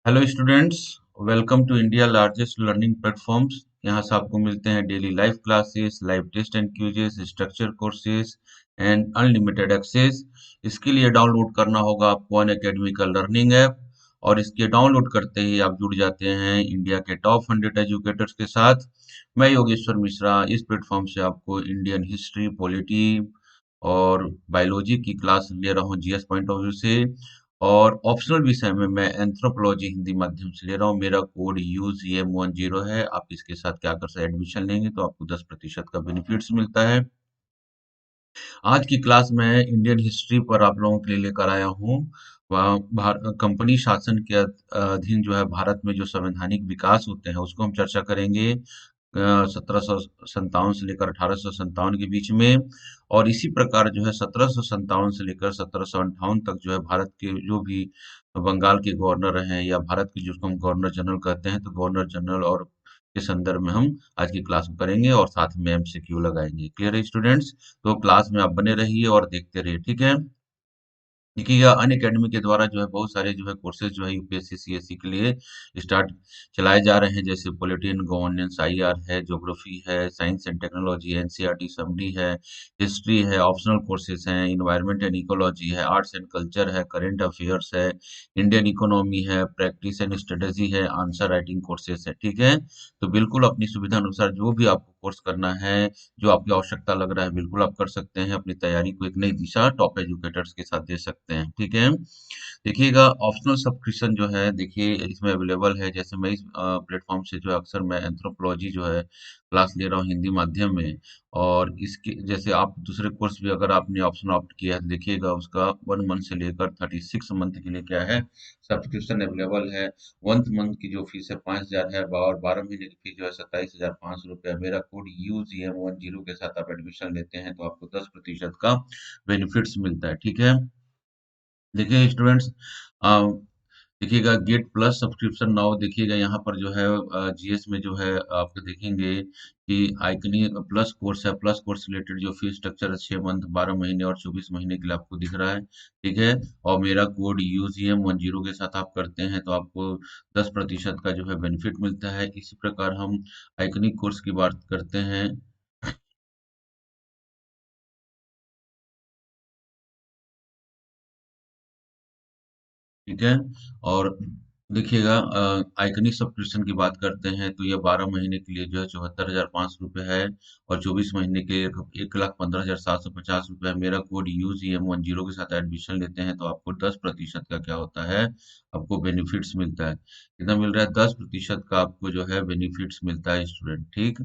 Hello students, welcome to India largest learning platforms. यहाँ से आपको मिलते हैं daily live classes, live test and quizzes, structure courses and unlimited access. इसके लिए डाउनलोड करना होगा आपको अन अकेडमी का लर्निंग ऐप, और इसके डाउनलोड करते ही आप जुड़ जाते हैं इंडिया के टॉप 100 एजुकेटर्स के साथ। मैं योगेश्वर मिश्रा इस प्लेटफॉर्म से आपको इंडियन हिस्ट्री, पॉलिटी और बायोलॉजी की क्लास ले रहा हूँ जीएस पॉइंट ऑफ व्यू से। और ऑप्शनल विषय में मैं एंथ्रोपोलॉजी हिंदी माध्यम से ले रहा हूँ। मेरा कोड UZM10 है। आप इसके साथ क्या कर सकते एडमिशन लेंगे तो आपको 10% का बेनिफिट्स मिलता है। आज की क्लास में इंडियन हिस्ट्री पर आप लोगों के लिए लेकर आया हूँ। कंपनी शासन के अधीन जो है भारत में जो संवैधानिक विकास होते हैं उसको हम चर्चा करेंगे 1757 से लेकर 1857 के बीच में। और इसी प्रकार जो है 1757 से लेकर 1758 तक जो है भारत के जो भी बंगाल के गवर्नर हैं या भारत के जिसको हम गवर्नर जनरल कहते हैं, तो गवर्नर जनरल और के संदर्भ में हम आज की क्लास में करेंगे और साथ में एमसीक्यू लगाएंगे। क्लियर है स्टूडेंट्स? तो क्लास में आप बने रहिए और देखते रहिए, ठीक है। देखिएगा अन अकेडमी के द्वारा जो है बहुत सारे जो है कोर्सेज जो है यूपीएससी सीएससी के लिए स्टार्ट चलाए जा रहे हैं, जैसे पॉलिटिकल गवर्नेंस आईआर है, ज्योग्राफी है, science and technology, NCERT summary है, हिस्ट्री है, ऑप्शनल कोर्सेज हैं, इन्वायरमेंट एंड इकोलॉजी है, आर्ट्स एंड कल्चर है, करंट अफेयर्स है, इंडियन इकोनॉमी है, प्रैक्टिस एंड स्ट्रेटेजी है, आंसर राइटिंग कोर्सेज है, ठीक है। तो बिल्कुल अपनी सुविधा अनुसार जो भी आपको कोर्स करना है, जो आपकी आवश्यकता लग रहा है, बिल्कुल आप कर सकते हैं। अपनी तैयारी को एक नई दिशा टॉप एजुकेटर्स के साथ दे सकते हैं, ठीक है। देखिएगा ऑप्शनल सब्सक्रिप्शन जो है, देखिए इसमें अवेलेबल है। जैसे मैं इस प्लेटफॉर्म से जो है अक्सर मैं एंथ्रोपोलॉजी जो है क्लास ले रहा हूँ हिंदी माध्यम में। और इसके जैसे आप दूसरे कोर्स भी अगर आपने ऑप्शन ऑप्ट किया है तो देखिएगा उसका 1 मंथ से लेकर 36 मंथ के लिए क्या है सब्सक्रिप्शन अवेलेबल है। 1 मंथ की जो फीस है 5,000 है, और 12 महीने की फीस जो है 27,500 रुपया। मेरा कोड UGM10 के साथ आप एडमिशन लेते हैं तो आपको 10% का बेनिफिट्स मिलता है, ठीक है। देखिए स्टूडेंट्स, देखिएगा गेट प्लस सब्सक्रिप्शन नाउ। देखिएगा यहाँ पर जो है जीएस में जो है आप देखेंगे कि आइकनी प्लस कोर्स है। प्लस कोर्स रिलेटेड जो फीस स्ट्रक्चर है 6 मंथ, 12 महीने और 24 महीने के लिए आपको दिख रहा है, ठीक है। और मेरा कोड UGM10 के साथ आप करते हैं तो आपको 10% का जो है बेनिफिट मिलता है। इसी प्रकार हम आइकनिक कोर्स की बात करते हैं, ठीक है। और देखिएगा आइकनिक सब्सक्रिप्शन की बात करते हैं तो ये 12 महीने के लिए जो है 74,500 रुपये है, और 24 महीने के लिए 1,15,750 रुपये है। मेरा कोड UGM10 के साथ एडमिशन लेते हैं तो आपको 10% का क्या होता है, आपको बेनिफिट्स मिलता है। कितना मिल रहा है? 10% का आपको जो है बेनिफिट्स मिलता है स्टूडेंट, ठीक।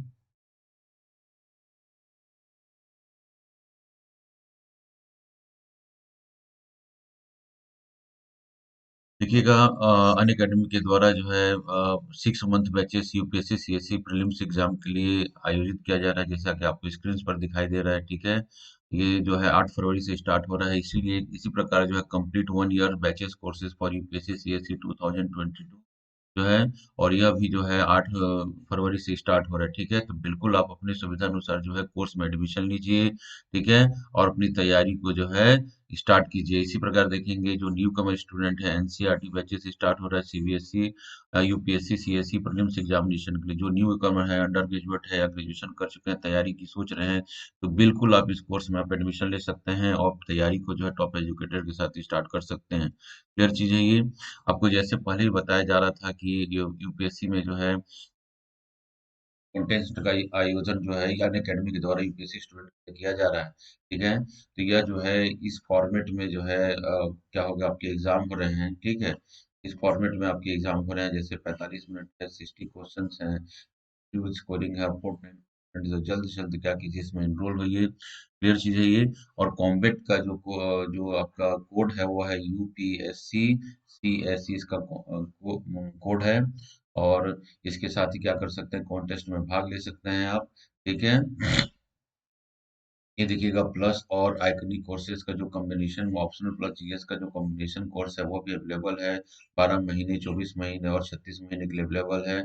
देखिएगा अनअकैडमी के द्वारा जो है 6 month batches UPSC CSC prelims exam के लिए आयोजित किया जा रहा है, जैसा कि आपको स्क्रीन पर दिखाई दे रहा है, ठीक है। ये जो है 8 फरवरी से स्टार्ट हो रहा है, इसीलिए इसी प्रकार जो है complete 1 year batches courses for UPSC CSC 2022 जो है। और यह भी जो है 8 फरवरी से स्टार्ट हो रहा है, ठीक है। तो बिल्कुल आप अपनी सुविधा अनुसार जो है कोर्स में एडमिशन लीजिए, ठीक है। और अपनी तैयारी को जो है स्टार्ट कीजिए। इसी प्रकार देखेंगे जो न्यू कमर स्टूडेंट है, एनसीईआरटी बैचेस स्टार्ट हो रहा है, CBSE UPSC CSC prelims examination के लिए। जो न्यू कमर है, अंडर ग्रेजुएट है या ग्रेजुएशन कर चुके हैं, तैयारी की सोच रहे हैं, तो बिल्कुल आप इस कोर्स में आप एडमिशन ले सकते हैं और तैयारी को जो है टॉप एजुकेटर के साथ स्टार्ट कर सकते हैं। क्लियर चीज है ये। आपको जैसे पहले ही बताया जा रहा था कि यूपीएससी में जो है कॉन्टेस्ट का आयोजन जो है अन अकेडमी के द्वारा यूपीएससी स्टूडेंट किया जा रहा है, ठीक है। तो यह जो है इस फॉर्मेट में जो है क्या होगा, आपके एग्जाम हो रहे हैं, ठीक है। इस फॉर्मेट में आपके एग्जाम हो रहे हैं, जैसे 45 मिनट है, 60 क्वेश्चन हैं, फ्यूल स्कोरिंग है, तो जल्द से जल्द क्या कीजिए इसमें एनरोल होइए। क्लियर चीज है ये। और कॉम्बेट का जो आपका कोड है वो है UPSC CSC, इसका कोड है। और इसके साथ ही क्या कर सकते हैं, कॉन्टेस्ट में भाग ले सकते हैं आप, ठीक है। ये देखिएगा प्लस और आइकनिक कोर्सेज का जो कॉम्बिनेशन, ऑप्शनल प्लस जीएस का जो कॉम्बिनेशन कोर्स है वो भी अवेलेबल है। 12 महीने, 24 महीने और 36 महीने के लिए अवेलेबल है,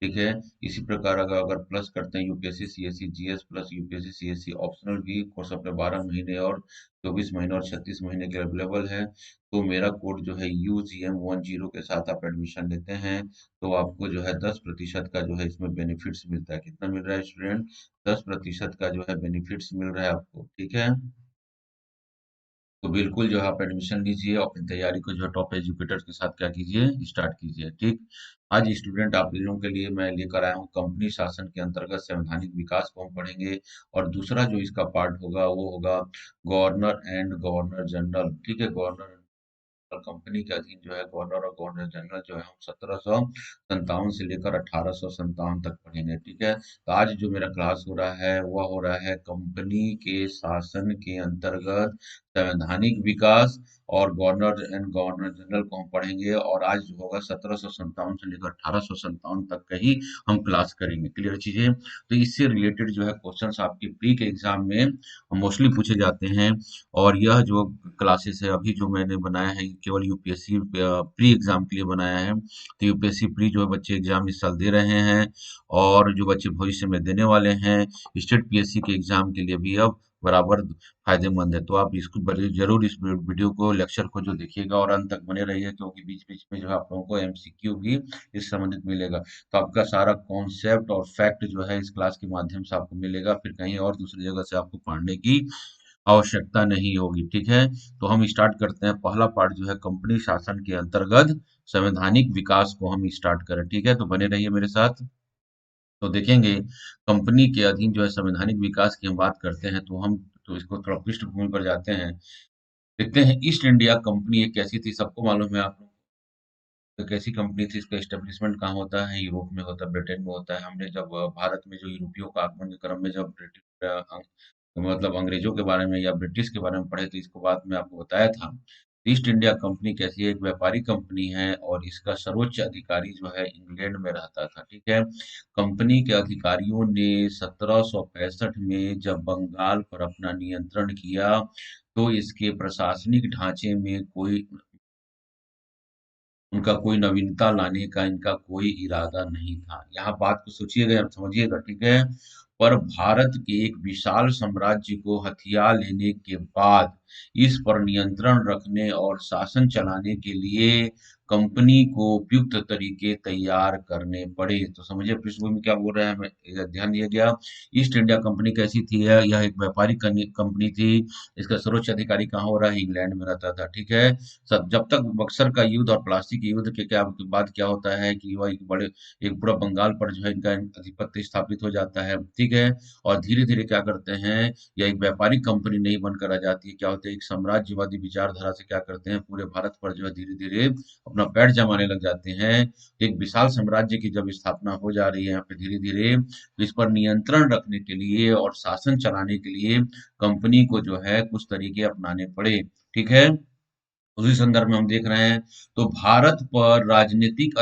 ठीक है। इसी प्रकार अगर अगर प्लस करते हैं UPSC CSC GS plus UPSC CSC optional भी कोर्स अपने 12 महीने और 24 महीने और 36 महीने के अवेलेबल है। तो मेरा कोड जो है UGM10 के साथ आप एडमिशन लेते हैं तो आपको जो है 10% का जो है इसमें बेनिफिट्स मिलता है। कितना मिल रहा है स्टूडेंट? 10% का जो है बेनिफिट्स मिल रहा है आपको, ठीक है। तो बिल्कुल जो है आप एडमिशन लीजिए और अपनी तैयारी को जो है टॉप एजुकेटर्स के साथ क्या कीजिए, स्टार्ट कीजिए, ठीक। आज स्टूडेंट आप लोगों के लिए मैं लेकर आया हूँ कंपनी शासन के अंतर्गत संवैधानिक विकास को हम पढ़ेंगे। और दूसरा जो इसका पार्ट होगा वो होगा गवर्नर एंड गवर्नर जनरल, ठीक है। गवर्नर और कंपनी के अधीन जो है गवर्नर और गवर्नर जनरल जो है हम 1757 से लेकर 1857 तक पढ़ेंगे, ठीक है। तो आज जो मेरा क्लास हो रहा है वह हो रहा है कंपनी के शासन के अंतर्गत संवैधानिक विकास और गवर्नर एंड गवर्नर जनरल को हम पढ़ेंगे। और आज जो होगा 1757 से लेकर 1857 तक का ही हम क्लास करेंगे। क्लियर चीजें? तो इससे रिलेटेड जो है क्वेश्चंस आपके प्री के एग्जाम में मोस्टली पूछे जाते हैं। और यह जो क्लासेस है अभी जो मैंने बनाया है ये केवल यूपीएससी प्री एग्जाम के लिए बनाया है। तो यूपीएससी प्री जो है बच्चे एग्जाम इस साल दे रहे हैं और जो बच्चे भविष्य में देने वाले हैं स्टेट पीएससी के एग्जाम के लिए भी अब बराबर फायदेमंद है। तो आप इसको जरूर इस वीडियो को लेक्चर को जो देखिएगा और अंत तक बने रहिए क्योंकि बीच बीच में जो है आप लोगों को एमसीक्यू भी इस संबंधित मिलेगा। तो आपका सारा कॉन्सेप्ट और फैक्ट जो है इस क्लास के माध्यम से आपको मिलेगा, फिर कहीं और दूसरी जगह से आपको पढ़ने की आवश्यकता नहीं होगी, ठीक है। तो हम स्टार्ट करते हैं। पहला पार्ट जो है कंपनी शासन के अंतर्गत संवैधानिक विकास को हम स्टार्ट करें, ठीक है। तो बने रहिए मेरे साथ। तो देखेंगे कंपनी के अधीन जो है संवैधानिक विकास की हम बात करते हैं तो हम तो इसको थोड़ा पृष्ठभूमि पर जाते हैं। देखते हैं ईस्ट इंडिया कंपनी एक कैसी थी, सबको मालूम है आप लोग। एक ऐसी कंपनी थी इसका एस्टेब्लिशमेंट कहाँ होता है? यूरोप में होता है, ब्रिटेन में होता है। हमने जब भारत में जो यूरोपियों का आगमन के क्रम में जब ब्रिटिश मतलब अंग्रेजों के बारे में या ब्रिटिश के बारे में पढ़े तो इसको बाद में आपको बताया था। ईस्ट इंडिया कंपनी कैसी है? एक व्यापारी कंपनी है और इसका सर्वोच्च अधिकारी जो है इंग्लैंड में रहता था, ठीक है। कंपनी के अधिकारियों ने 1765 में जब बंगाल पर अपना नियंत्रण किया तो इसके प्रशासनिक ढांचे में कोई उनका कोई नवीनता लाने का इनका कोई इरादा नहीं था। यहाँ बात को सोचिएगा, आप समझिएगा, ठीक है। पर भारत के एक विशाल साम्राज्य को हथिया लेने के बाद इस पर नियंत्रण रखने और शासन चलाने के लिए कंपनी को उपयुक्त तरीके तैयार करने पड़े। तो समझिए पृष्ठभूमि में क्या बोल रहा है, हमें ध्यान दिया गया। ईस्ट इंडिया कंपनी कैसी थी? यह एक व्यापारिक कंपनी थी। इसका सर्वोच्च अधिकारी कहाँ हो रहा है? इंग्लैंड में रहता था, ठीक है। सब जब तक बक्सर का युद्ध और प्लासी के युद्ध के क्या के बाद क्या होता है कि वह एक पूरा बंगाल पर जो है इनका आधिपत्य स्थापित हो जाता है, ठीक है। और धीरे धीरे क्या करते हैं, यह एक व्यापारिक कंपनी नहीं बनकर आ जाती है, क्या होता है एक साम्राज्यवादी विचारधारा से क्या करते हैं पूरे भारत पर जो है धीरे धीरे अपना पैर जमाने लग जाते हैं। एक विशाल साम्राज्य की जब स्थापना हो जा रही है यहाँ पे धीरे धीरे, तो इस पर नियंत्रण रखने के लिए और शासन चलाने के लिए कंपनी को जो है कुछ तरीके अपनाने पड़े, ठीक है। उसी संदर्भ में हम देख रहे हैं तो भारत पर राजनीतिक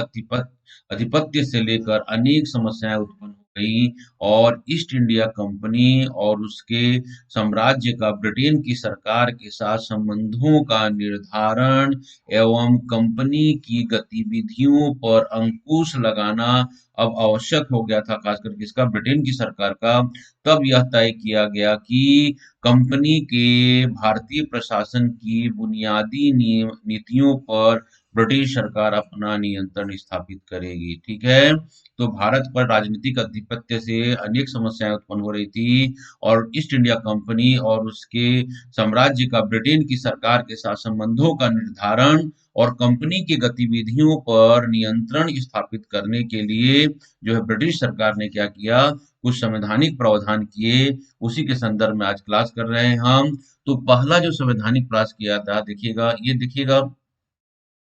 आधिपत्य से लेकर अनेक समस्याएं उत्पन्न हो गई और ईस्ट इंडिया कंपनी और उसके साम्राज्य का ब्रिटेन की सरकार के साथ संबंधों का निर्धारण एवं कंपनी की गतिविधियों पर अंकुश लगाना अब आवश्यक हो गया था, खासकर किसका? ब्रिटेन की सरकार का। तब यह तय किया गया कि कंपनी के भारतीय प्रशासन की बुनियादी नीतियों पर ब्रिटिश सरकार अपना नियंत्रण स्थापित करेगी, ठीक है। तो भारत पर राजनीतिक आधिपत्य से अनेक समस्याएं उत्पन्न हो रही थी और ईस्ट इंडिया कंपनी और उसके साम्राज्य का ब्रिटेन की सरकार के साथ संबंधों का निर्धारण और कंपनी की गतिविधियों पर नियंत्रण स्थापित करने के लिए जो है ब्रिटिश सरकार ने क्या किया, कुछ संवैधानिक प्रावधान किए। उसी के संदर्भ में आज क्लास कर रहे हैं हम। तो पहला जो संवैधानिक प्रयास किया था, देखिएगा, ये देखिएगा,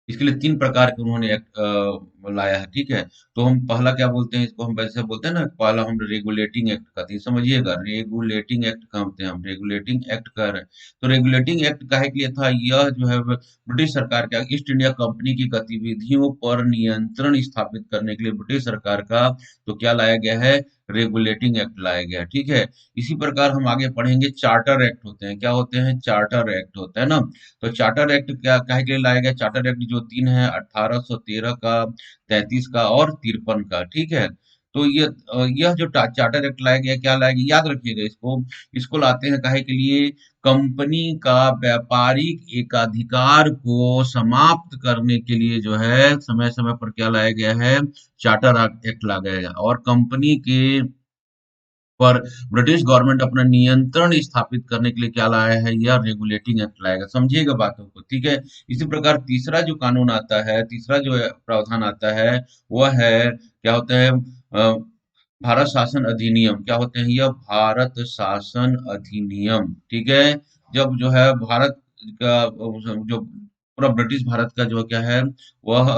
इसके लिए 3 प्रकार के उन्होंने एक्ट लाया है, ठीक है। तो हम पहला क्या बोलते हैं, इसको हम वैसे बोलते हैं ना, पहला हम रेगुलेटिंग एक्ट का, तो समझिएगा रेगुलेटिंग एक्ट का होते हैं, हम रेगुलेटिंग एक्ट कह रहे हैं। तो रेगुलेटिंग एक्ट काहे के लिए था? यह जो है ब्रिटिश सरकार का ईस्ट इंडिया कंपनी की गतिविधियों पर नियंत्रण स्थापित करने के लिए ब्रिटिश सरकार का तो क्या लाया गया है, रेगुलेटिंग एक्ट लाया गया, ठीक है। इसी प्रकार हम आगे पढ़ेंगे, चार्टर एक्ट होते हैं, क्या होते हैं, चार्टर एक्ट होता है ना। तो चार्टर एक्ट क्या काहे के लिए लाया गया, चार्टर एक्ट जो तीन है, 1813 का, 33 का और 53 का, ठीक है। तो यह जो चार्टर एक्ट लाया गया, क्या लाया गया, याद रखिएगा इसको। इसको लाते हैं काहे के लिए, कंपनी का व्यापारिक एकाधिकार को समाप्त करने के लिए जो है समय समय पर क्या लाया गया है, चार्टर एक्ट लाया गया है। और कंपनी के पर ब्रिटिश गवर्नमेंट अपना नियंत्रण स्थापित करने के लिए क्या लाया है, यह रेगुलेटिंग एक्ट लाएगा, समझिएगा बातों को, ठीक है। इसी प्रकार तीसरा जो कानून आता है, तीसरा जो प्रावधान आता है, वह है, क्या होता है, भारत शासन अधिनियम, क्या होते हैं, यह भारत शासन अधिनियम, ठीक है। जब जो है भारत का जो पूरा ब्रिटिश भारत का जो क्या है, वह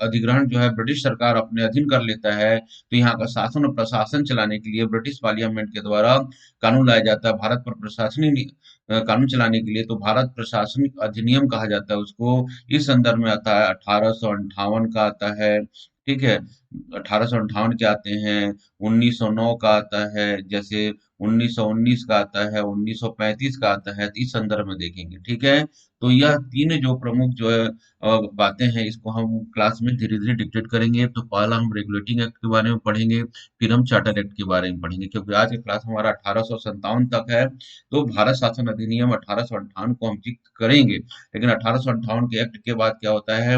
अधिग्रहण जो है ब्रिटिश सरकार अपने अधीन कर लेता है, तो यहाँ का शासन और प्रशासन चलाने के लिए ब्रिटिश पार्लियामेंट के द्वारा कानून लाया जाता है। भारत पर प्रशासनिक कानून चलाने के लिए तो भारत प्रशासनिक अधिनियम कहा जाता है उसको। इस संदर्भ में आता है 1858 का आता है, ठीक है। 1858 के आते हैं, 1909 का आता है, जैसे 1919 का आता है, 1935 का आता है, तो इस संदर्भ में देखेंगे, ठीक है। तो यह तीन जो प्रमुख जो है बातें हैं, इसको हम क्लास में धीरे धीरे डिक्टेट करेंगे। तो पहला हम रेगुलेटिंग एक्ट के बारे में पढ़ेंगे, फिर हम चार्टर एक्ट के बारे में पढ़ेंगे, क्योंकि आज का क्लास हमारा 1857 तक है। तो भारत शासन अधिनियम 1858 को हम जिक्र करेंगे, लेकिन 1858 के एक्ट के बाद क्या होता है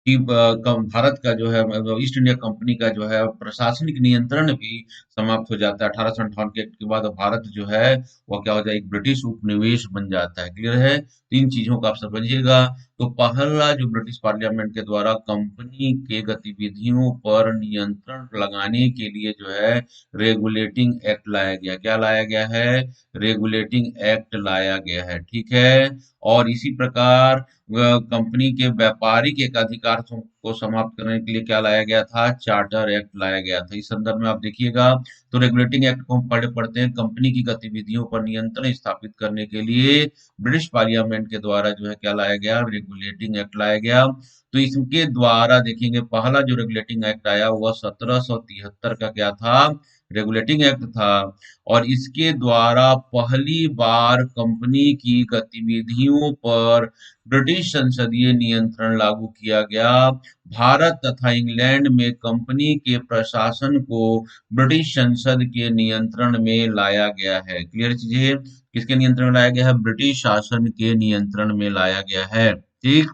कि भारत का जो है, मतलब ईस्ट इंडिया कंपनी का जो है प्रशासनिक नियंत्रण भी समाप्त हो जाता है 1858 के एक्ट के बाद। भारत जो है वह क्या हो जाए, एक ब्रिटिश उपनिवेश बन जाता है, क्लियर है। तीन चीजों का आप समझिएगा। तो पहला जो ब्रिटिश पार्लियामेंट के द्वारा कंपनी के गतिविधियों पर नियंत्रण लगाने के लिए जो है रेगुलेटिंग एक्ट लाया गया, क्या लाया गया है, रेगुलेटिंग एक्ट लाया गया है, ठीक है। और इसी प्रकार कंपनी के व्यापारिक एकाधिकार को समाप्त करने के लिए क्या लाया गया था, चार्टर एक्ट लाया गया था। इस संदर्भ में आप देखिएगा, तो रेगुलेटिंग एक्ट को हम पढ़ते हैं, कंपनी की गतिविधियों पर नियंत्रण स्थापित करने के लिए ब्रिटिश पार्लियामेंट के द्वारा जो है क्या लाया गया, रेगुलेटिंग एक्ट लाया गया। तो इसके द्वारा देखेंगे, पहला जो रेगुलेटिंग एक्ट आया वह 1773 का क्या था, रेगुलेटिंग एक्ट था। और इसके द्वारा पहली बार कंपनी की गतिविधियों पर ब्रिटिश संसदीय नियंत्रण लागू किया गया। भारत तथा इंग्लैंड में कंपनी के प्रशासन को ब्रिटिश संसद के नियंत्रण में लाया गया है, क्लियर चीजें, किसके नियंत्रण में लाया गया है, ब्रिटिश शासन के नियंत्रण में लाया गया है, ठीक।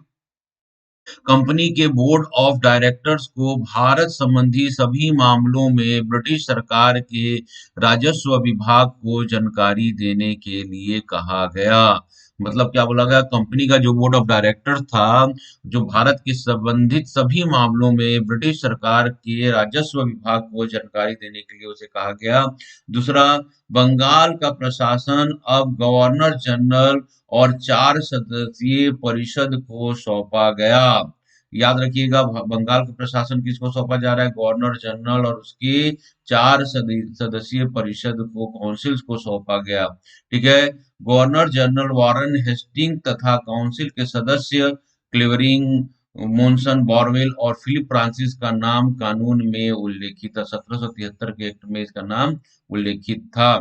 कंपनी के बोर्ड ऑफ डायरेक्टर्स को भारत संबंधी सभी मामलों में ब्रिटिश सरकार के राजस्व विभाग को जानकारी देने के लिए कहा गया। मतलब क्या बोला गया, कंपनी का जो बोर्ड ऑफ डायरेक्टर था, जो भारत के संबंधित सभी मामलों में ब्रिटिश सरकार के राजस्व विभाग को जानकारी देने के लिए उसे कहा गया। दूसरा, बंगाल का प्रशासन अब गवर्नर जनरल और 4 सदस्यीय परिषद को सौंपा गया। याद रखिएगा, बंगाल का प्रशासन किसको सौंपा जा रहा है, गवर्नर जनरल और उसकी 4 सदस्यीय परिषद को, काउंसिल को सौंपा गया, ठीक है। गवर्नर जनरल वारन हेस्टिंग तथा काउंसिल के सदस्य क्लेवरिंग, मोनसन बॉरवेल और फिलिप फ्रांसिस का नाम कानून में उल्लेखित था। 1773 के एक्ट में इसका नाम उल्लेखित था,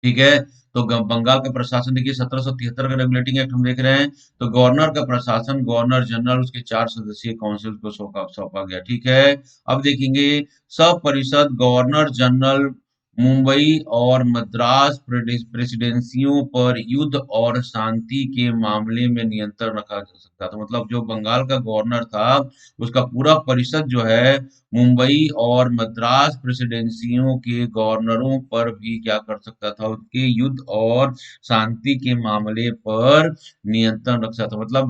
ठीक है। तो बंगाल का प्रशासन देखिए, 1773 का रेगुलेटिंग एक्ट हम देख रहे हैं। तो गवर्नर का प्रशासन, गवर्नर जनरल, उसके 4 सदस्यीय काउंसिल को सौंपा सौंपा गया, ठीक है। अब देखेंगे, सब परिषद गवर्नर जनरल मुंबई और मद्रास प्रेसिडेंसियों पर युद्ध और शांति के मामले में नियंत्रण रखा जा सकता था। मतलब जो बंगाल का गवर्नर था, उसका पूरा परिषद जो है मुंबई और मद्रास प्रेसिडेंसियों के गवर्नरों पर भी क्या कर सकता था, उनके युद्ध और शांति के मामले पर नियंत्रण रख सकता था। मतलब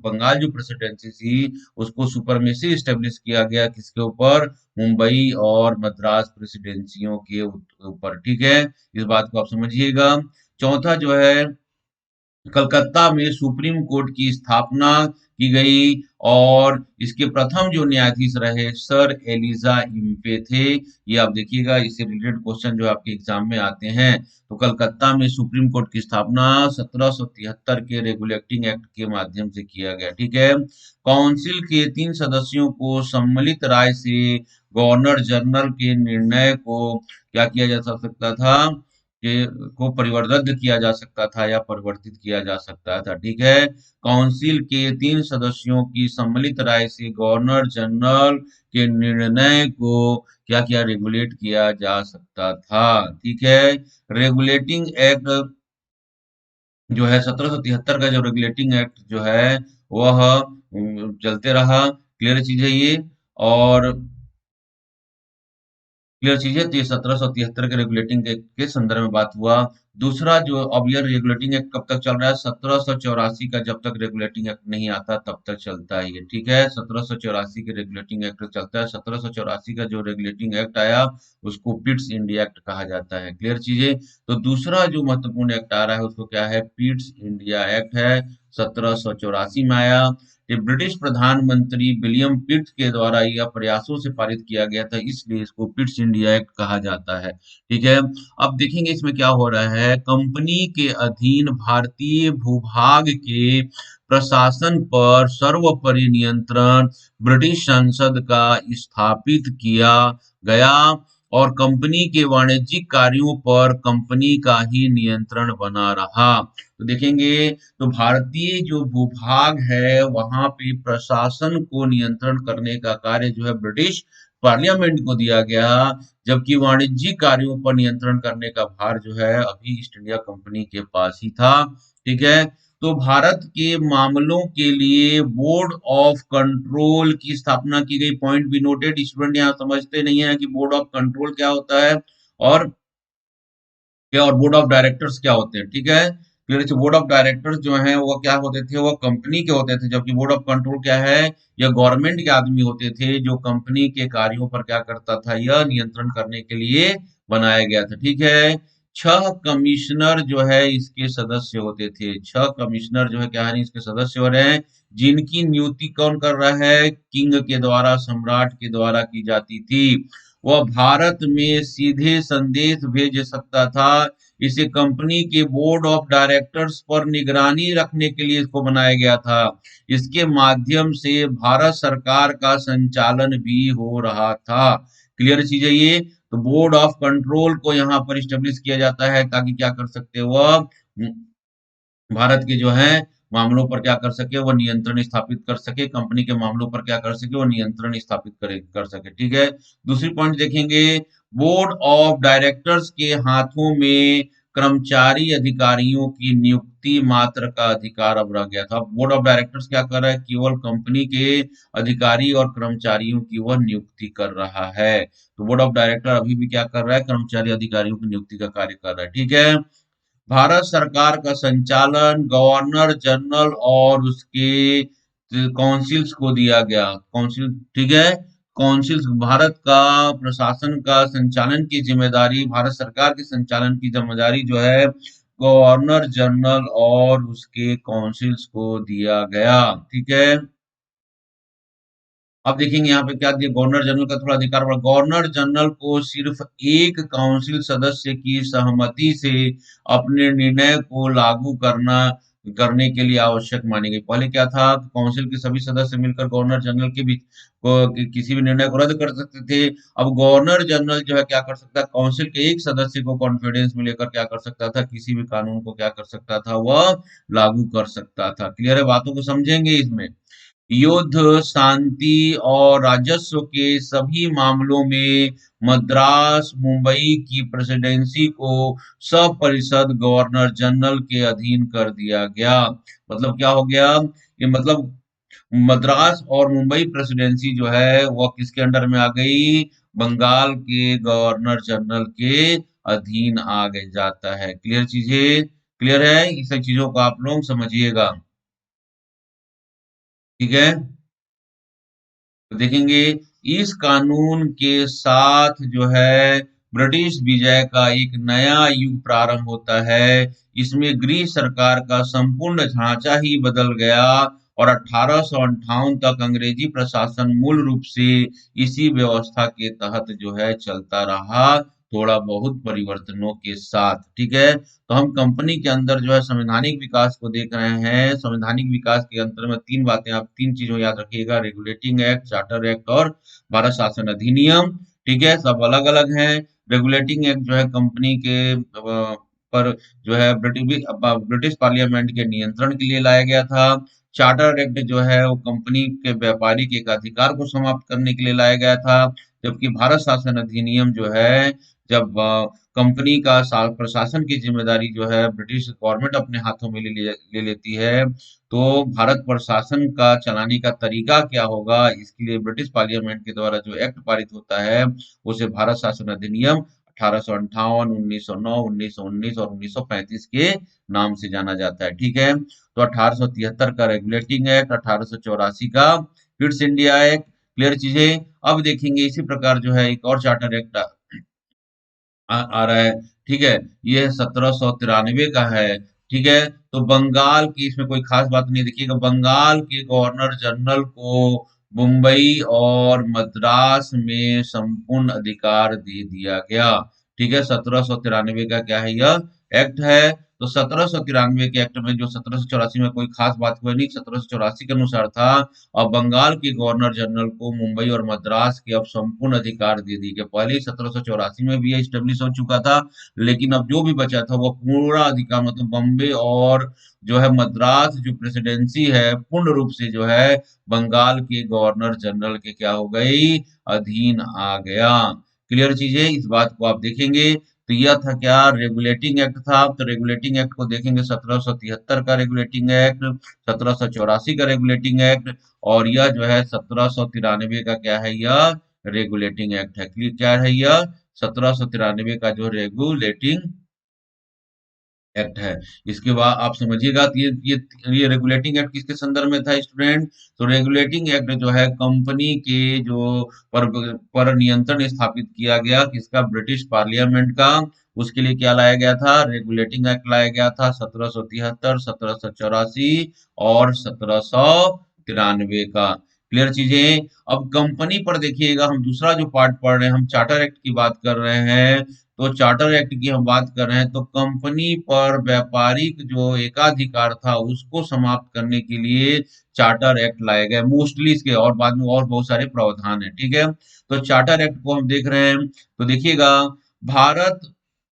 बंगाल जो प्रेसिडेंसी थी, उसको सुपरमेसी स्टेब्लिश किया गया, किसके ऊपर, मुंबई और मद्रास प्रेसिडेंसियों के ऊपर, ठीक है। इस बात को आप समझिएगा। चौथा जो है, कलकत्ता में सुप्रीम कोर्ट की स्थापना की गई और इसके प्रथम जो न्यायाधीश रहे सर एलिजा इम्पे थे। ये आप देखिएगा, इससे रिलेटेड क्वेश्चन जो आपके एग्जाम में आते हैं। तो कलकत्ता में सुप्रीम कोर्ट की स्थापना 1773 के रेगुलेटिंग एक्ट के माध्यम से किया गया। ठीक है। काउंसिल के 3 सदस्यों को सम्मिलित राय से गवर्नर जनरल के निर्णय को क्या किया जा सकता था, के को परिवर्तित किया जा सकता था या परिवर्तित किया जा सकता था। ठीक है। काउंसिल के 3 सदस्यों की सम्मिलित राय से गवर्नर जनरल के निर्णय को क्या किया, रेगुलेट किया जा सकता था। ठीक है। रेगुलेटिंग एक्ट जो है 1773 का जो रेगुलेटिंग एक्ट जो है वह चलते रहा। क्लियर चीज है ये। और क्लियर चीज है। तो ये 1773 के रेगुलेटिंग एक्ट के संदर्भ में बात हुआ। दूसरा जो अब ये रेगुलेटिंग एक्ट कब तक चल रहा है, 1784 का जब तक रेगुलेटिंग एक्ट नहीं आता तब तक चलता है ये। ठीक है। 1784 के रेगुलेटिंग एक्ट चलता है। 1784 का जो रेगुलेटिंग एक्ट आया उसको पिट्स इंडिया एक्ट कहा जाता है। क्लियर चीजें। तो दूसरा जो महत्वपूर्ण एक्ट आ रहा है उसको क्या है, पिट्स इंडिया एक्ट है। 1784 में आया। ये ब्रिटिश प्रधानमंत्री विलियम पिट के द्वारा यह प्रयासों से पारित किया गया था, इसलिए इसको पिट्स इंडिया एक्ट कहा जाता है। ठीक है। अब देखेंगे इसमें क्या हो रहा है। कंपनी के अधीन भारतीय भूभाग के प्रशासन पर सर्वोपरि नियंत्रण ब्रिटिश संसद का स्थापित किया गया और कंपनी के वाणिज्यिक कार्यों पर कंपनी का ही नियंत्रण बना रहा। तो देखेंगे, तो भारतीय जो भूभाग है वहां पे प्रशासन को नियंत्रण करने का कार्य जो है ब्रिटिश पार्लियामेंट को दिया गया, जबकि वाणिज्यिक कार्यों पर नियंत्रण करने का भार जो है अभी ईस्ट इंडिया कंपनी के पास ही था। ठीक है। तो भारत के मामलों के लिए बोर्ड ऑफ कंट्रोल की स्थापना की गई। Point be noted. स्टूडेंट यहाँ समझते नहीं है कि बोर्ड ऑफ कंट्रोल क्या होता है और क्या, और बोर्ड ऑफ डायरेक्टर्स क्या होते हैं। ठीक है। फिर बोर्ड ऑफ डायरेक्टर्स जो हैं वो क्या होते थे, वो कंपनी के होते थे, जबकि बोर्ड ऑफ कंट्रोल क्या है, यह गवर्नमेंट के आदमी होते थे जो कंपनी के कार्यों पर क्या करता था, यह नियंत्रण करने के लिए बनाया गया था। ठीक है। 6 कमिश्नर जो है इसके सदस्य होते थे। 6 कमिश्नर जो है क्या है इसके सदस्य हो रहे हैं, जिनकी नियुक्ति कौन कर रहा है, किंग के द्वारा, सम्राट के द्वारा की जाती थी। वह भारत में सीधे संदेश भेज सकता था। इसे कंपनी के बोर्ड ऑफ डायरेक्टर्स पर निगरानी रखने के लिए इसको बनाया गया था। इसके माध्यम से भारत सरकार का संचालन भी हो रहा था। क्लियर चीज है ये। तो बोर्ड ऑफ कंट्रोल को यहाँ पर स्टेब्लिश किया जाता है ताकि क्या कर सकते हो वह भारत के जो है मामलों पर क्या कर सके, वो नियंत्रण स्थापित कर सके, कंपनी के मामलों पर क्या कर सके, वो नियंत्रण स्थापित कर सके। ठीक है। दूसरी पॉइंट देखेंगे, बोर्ड ऑफ डायरेक्टर्स के हाथों में कर्मचारी अधिकारियों की नियुक्ति मात्र का अधिकार अब रह गया था। बोर्ड ऑफ डायरेक्टर्स क्या कर रहा है, केवल कंपनी के अधिकारी और कर्मचारियों की वह नियुक्ति कर रहा है। तो बोर्ड ऑफ डायरेक्टर अभी भी क्या कर रहा है, कर्मचारी अधिकारियों की नियुक्ति का कार्य कर रहा है। ठीक है। भारत सरकार का संचालन गवर्नर जनरल और उसके काउंसिल्स को दिया गया। काउंसिल, ठीक है। काउंसिल्स, भारत का प्रशासन का संचालन की जिम्मेदारी, भारत सरकार के संचालन की जिम्मेदारी जो है गवर्नर जनरल और उसके काउंसिल्स को दिया गया। ठीक है। अब देखेंगे यहाँ पे क्या दिया, गवर्नर जनरल का थोड़ा अधिकार बढ़ा। गवर्नर जनरल को सिर्फ एक काउंसिल सदस्य की सहमति से अपने निर्णय को लागू करने के लिए आवश्यक मानी गई। पहले क्या था, काउंसिल के सभी सदस्य मिलकर गवर्नर जनरल के बीच किसी भी निर्णय को रद्द कर सकते थे। अब गवर्नर जनरल जो है क्या कर सकता है, काउंसिल के एक सदस्य को कॉन्फिडेंस में लेकर क्या कर सकता था, किसी भी कानून को क्या कर सकता था, वह लागू कर सकता था। क्लियर है, बातों को समझेंगे इसमें। युद्ध, शांति और राजस्व के सभी मामलों में मद्रास, मुंबई की प्रेसिडेंसी को सपरिषद गवर्नर जनरल के अधीन कर दिया गया। मतलब क्या हो गया ये, मतलब मद्रास और मुंबई प्रेसिडेंसी जो है वह किसके अंडर में आ गई, बंगाल के गवर्नर जनरल के अधीन आ गए जाता है। क्लियर चीजें, क्लियर है, इन सब चीजों को आप लोग समझिएगा। ठीक है। तो देखेंगे इस कानून के साथ जो है ब्रिटिश विजय का एक नया युग प्रारंभ होता है। इसमें गृह सरकार का संपूर्ण ढांचा ही बदल गया और 1858 तक अंग्रेजी प्रशासन मूल रूप से इसी व्यवस्था के तहत जो है चलता रहा, थोड़ा बहुत परिवर्तनों के साथ। ठीक है, तो हम कंपनी के अंदर जो है संवैधानिक विकास को देख रहे हैं। संवैधानिक विकास के अंतर में तीन बातें, आप तीन चीजों याद रखिएगा: रेगुलेटिंग एक्ट, चार्टर एक्ट और भारत शासन अधिनियम। ठीक है, सब अलग अलग हैं। रेगुलेटिंग एक्ट जो है कंपनी के पर जो है ब्रिटिश पार्लियामेंट के नियंत्रण के लिए लाया गया था। चार्टर एक्ट जो है वो कंपनी के व्यापारिक एक अधिकार को समाप्त करने के लिए लाया गया था। जबकि भारत शासन अधिनियम जो है, जब कंपनी का प्रशासन की जिम्मेदारी जो है ब्रिटिश गवर्नमेंट अपने हाथों में ले लेती है, तो भारत प्रशासन का चलाने का तरीका क्या होगा, इसके लिए ब्रिटिश पार्लियामेंट के द्वारा जो एक्ट पारित होता है उसे भारत शासन अधिनियम 1858, 1909, 1919 और 1935 के नाम से जाना जाता है। ठीक है, तो 1873 का रेगुलेटिंग एक्ट, 1884 का फिट्स इंडिया एक्ट। क्लियर चीजें। अब देखेंगे इसी प्रकार जो है एक और चार्टर एक्ट आ रहा है। ठीक है, ये 1793 का है। ठीक है, तो बंगाल की इसमें कोई खास बात नहीं, देखिएगा बंगाल के गवर्नर जनरल को मुंबई और मद्रास में संपूर्ण अधिकार दे दिया गया। ठीक है, 1793 का क्या है, यह एक्ट है। तो 1793 के एक्ट में जो 1784 में कोई खास बात हुई नहीं, 1784 के अनुसार था, और बंगाल के गवर्नर जनरल को मुंबई और मद्रास के अब संपूर्ण अधिकार दे दिए गए। पहले ही 1784 में भी एस्टेब्लिश हो चुका था, लेकिन अब जो भी बचा था वो पूरा अधिकार, मतलब बम्बे और जो है मद्रास जो प्रेसिडेंसी है पूर्ण रूप से जो है बंगाल के गवर्नर जनरल के क्या हो गई, अधीन आ गया। क्लियर चीजें, इस बात को आप देखेंगे। तो यह था क्या, रेगुलेटिंग एक्ट था। तो रेगुलेटिंग एक्ट को देखेंगे, 1773 का रेगुलेटिंग एक्ट, 1784 का रेगुलेटिंग एक्ट, और यह जो है 1793 का क्या है, यह रेगुलेटिंग एक्ट है। क्लियर, क्या है यह, 1793 का जो रेगुलेटिंग एक्ट है। इसके बाद आप समझिएगा, तो ये रेगुलेटिंग एक्ट किसके संदर्भ में था स्टूडेंट? तो रेगुलेटिंग एक्ट जो है कंपनी के जो पर नियंत्रण स्थापित किया गया किसका, ब्रिटिश पार्लियामेंट का, उसके लिए क्या लाया गया था, रेगुलेटिंग एक्ट लाया गया था 1773, 1784 और 1793 का। क्लियर चीजें। अब कंपनी पर देखिएगा, हम दूसरा जो पार्ट पढ़ रहे हैं, हम चार्टर एक्ट की बात कर रहे हैं। तो चार्टर एक्ट की हम बात कर रहे हैं, तो कंपनी पर व्यापारिक जो एकाधिकार था उसको समाप्त करने के लिए चार्टर एक्ट लाए गए, मोस्टली इसके, और बाद में और बहुत सारे प्रावधान है। ठीक है, तो चार्टर एक्ट को हम देख रहे हैं, तो देखिएगा भारत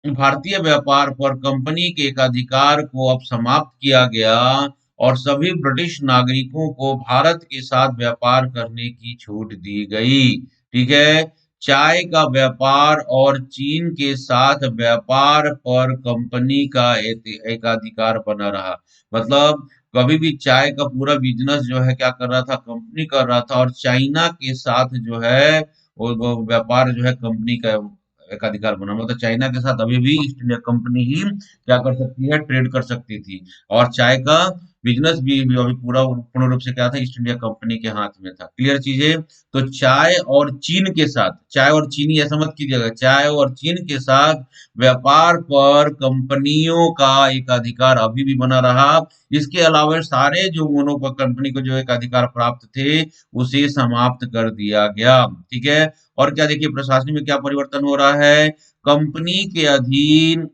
भारतीय व्यापार पर कंपनी के एकाधिकार को अब समाप्त किया गया और सभी ब्रिटिश नागरिकों को भारत के साथ व्यापार करने की छूट दी गई। ठीक है, चाय का व्यापार और चीन के साथ व्यापार पर कंपनी का एकाधिकार बना रहा। मतलब कभी भी चाय का पूरा बिजनेस जो है क्या कर रहा था, कंपनी कर रहा था, और चाइना के साथ जो है वो व्यापार जो है कंपनी का एकाधिकार बना, मतलब चाइना के साथ अभी भी ईस्ट इंडिया कंपनी ही क्या कर सकती है, ट्रेड कर सकती थी। और चाय का बिजनेस भी अभी पूरा पूर्ण रूप से क्या था, ईस्ट इंडिया कंपनी के हाथ में था। क्लियर चीजें। तो चाय और चीन के साथ, चाय और चीनी ऐसा मत कीजिएगा, चाय और चीन के साथ व्यापार पर कंपनियों का एक अधिकार अभी भी बना रहा। इसके अलावा सारे जो मोनो कंपनी को जो एक अधिकार प्राप्त थे उसे समाप्त कर दिया गया। ठीक है, और क्या देखिए प्रशासन में क्या परिवर्तन हो रहा है, कंपनी के अधीन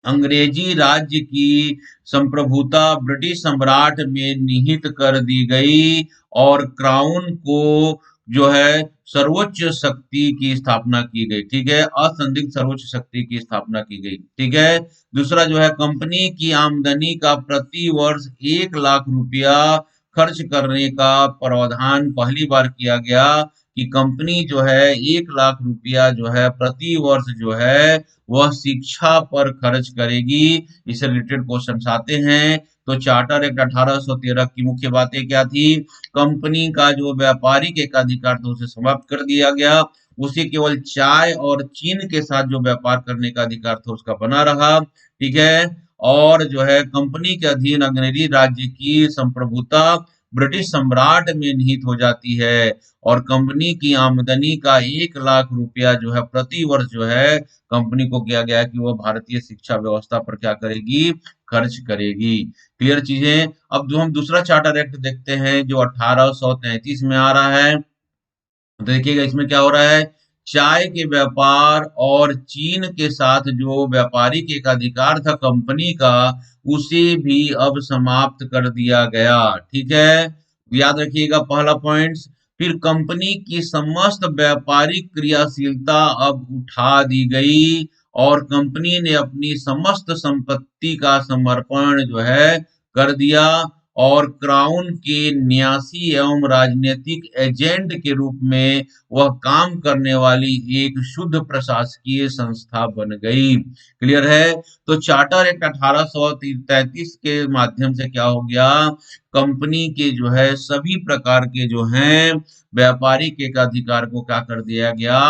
अंग्रेजी राज्य की संप्रभुता ब्रिटिश सम्राट में निहित कर दी गई और क्राउन को जो है सर्वोच्च शक्ति की स्थापना की गई। ठीक है, असंदिग्ध सर्वोच्च शक्ति की स्थापना की गई। ठीक है, दूसरा जो है कंपनी की आमदनी का प्रति वर्ष 1 लाख रुपया खर्च करने का प्रावधान पहली बार किया गया, कि कंपनी जो है 1 लाख रुपया जो है प्रति वर्ष जो है वह शिक्षा पर खर्च करेगी। इससे रिलेटेड क्वेश्चन आते हैं। तो चार्टर एक्ट 1813 की मुख्य बातें क्या थी, कंपनी का जो व्यापारिक एकाधिकार था उसे समाप्त कर दिया गया, उसे केवल चाय और चीन के साथ जो व्यापार करने का अधिकार था उसका बना रहा। ठीक है, और जो है कंपनी के अधीन अंग्रेजी राज्य की संप्रभुता ब्रिटिश सम्राट में निहित हो जाती है और कंपनी की आमदनी का 1 लाख रुपया जो है प्रति वर्ष जो है कंपनी को किया गया है कि वह भारतीय शिक्षा व्यवस्था पर क्या करेगी, खर्च करेगी। क्लियर चीजें। अब जो हम दूसरा चार्टर एक्ट देखते हैं जो 1833 में आ रहा है, तो देखिएगा इसमें क्या हो रहा है, चाय के व्यापार और चीन के साथ जो व्यापारिक एक अधिकार था कंपनी का, उसे भी अब समाप्त कर दिया गया। ठीक है, याद रखिएगा पहला पॉइंट। फिर कंपनी की समस्त व्यापारिक क्रियाशीलता अब उठा दी गई और कंपनी ने अपनी समस्त संपत्ति का समर्पण जो है कर दिया और क्राउन के न्यासी एवं राजनीतिक एजेंट के रूप में वह काम करने वाली एक शुद्ध प्रशासकीय संस्था बन गई। क्लियर है। तो चार्टर एक्ट 1833 के माध्यम से क्या हो गया, कंपनी के जो है सभी प्रकार के जो हैं व्यापारिक एक अधिकार को क्या कर दिया गया,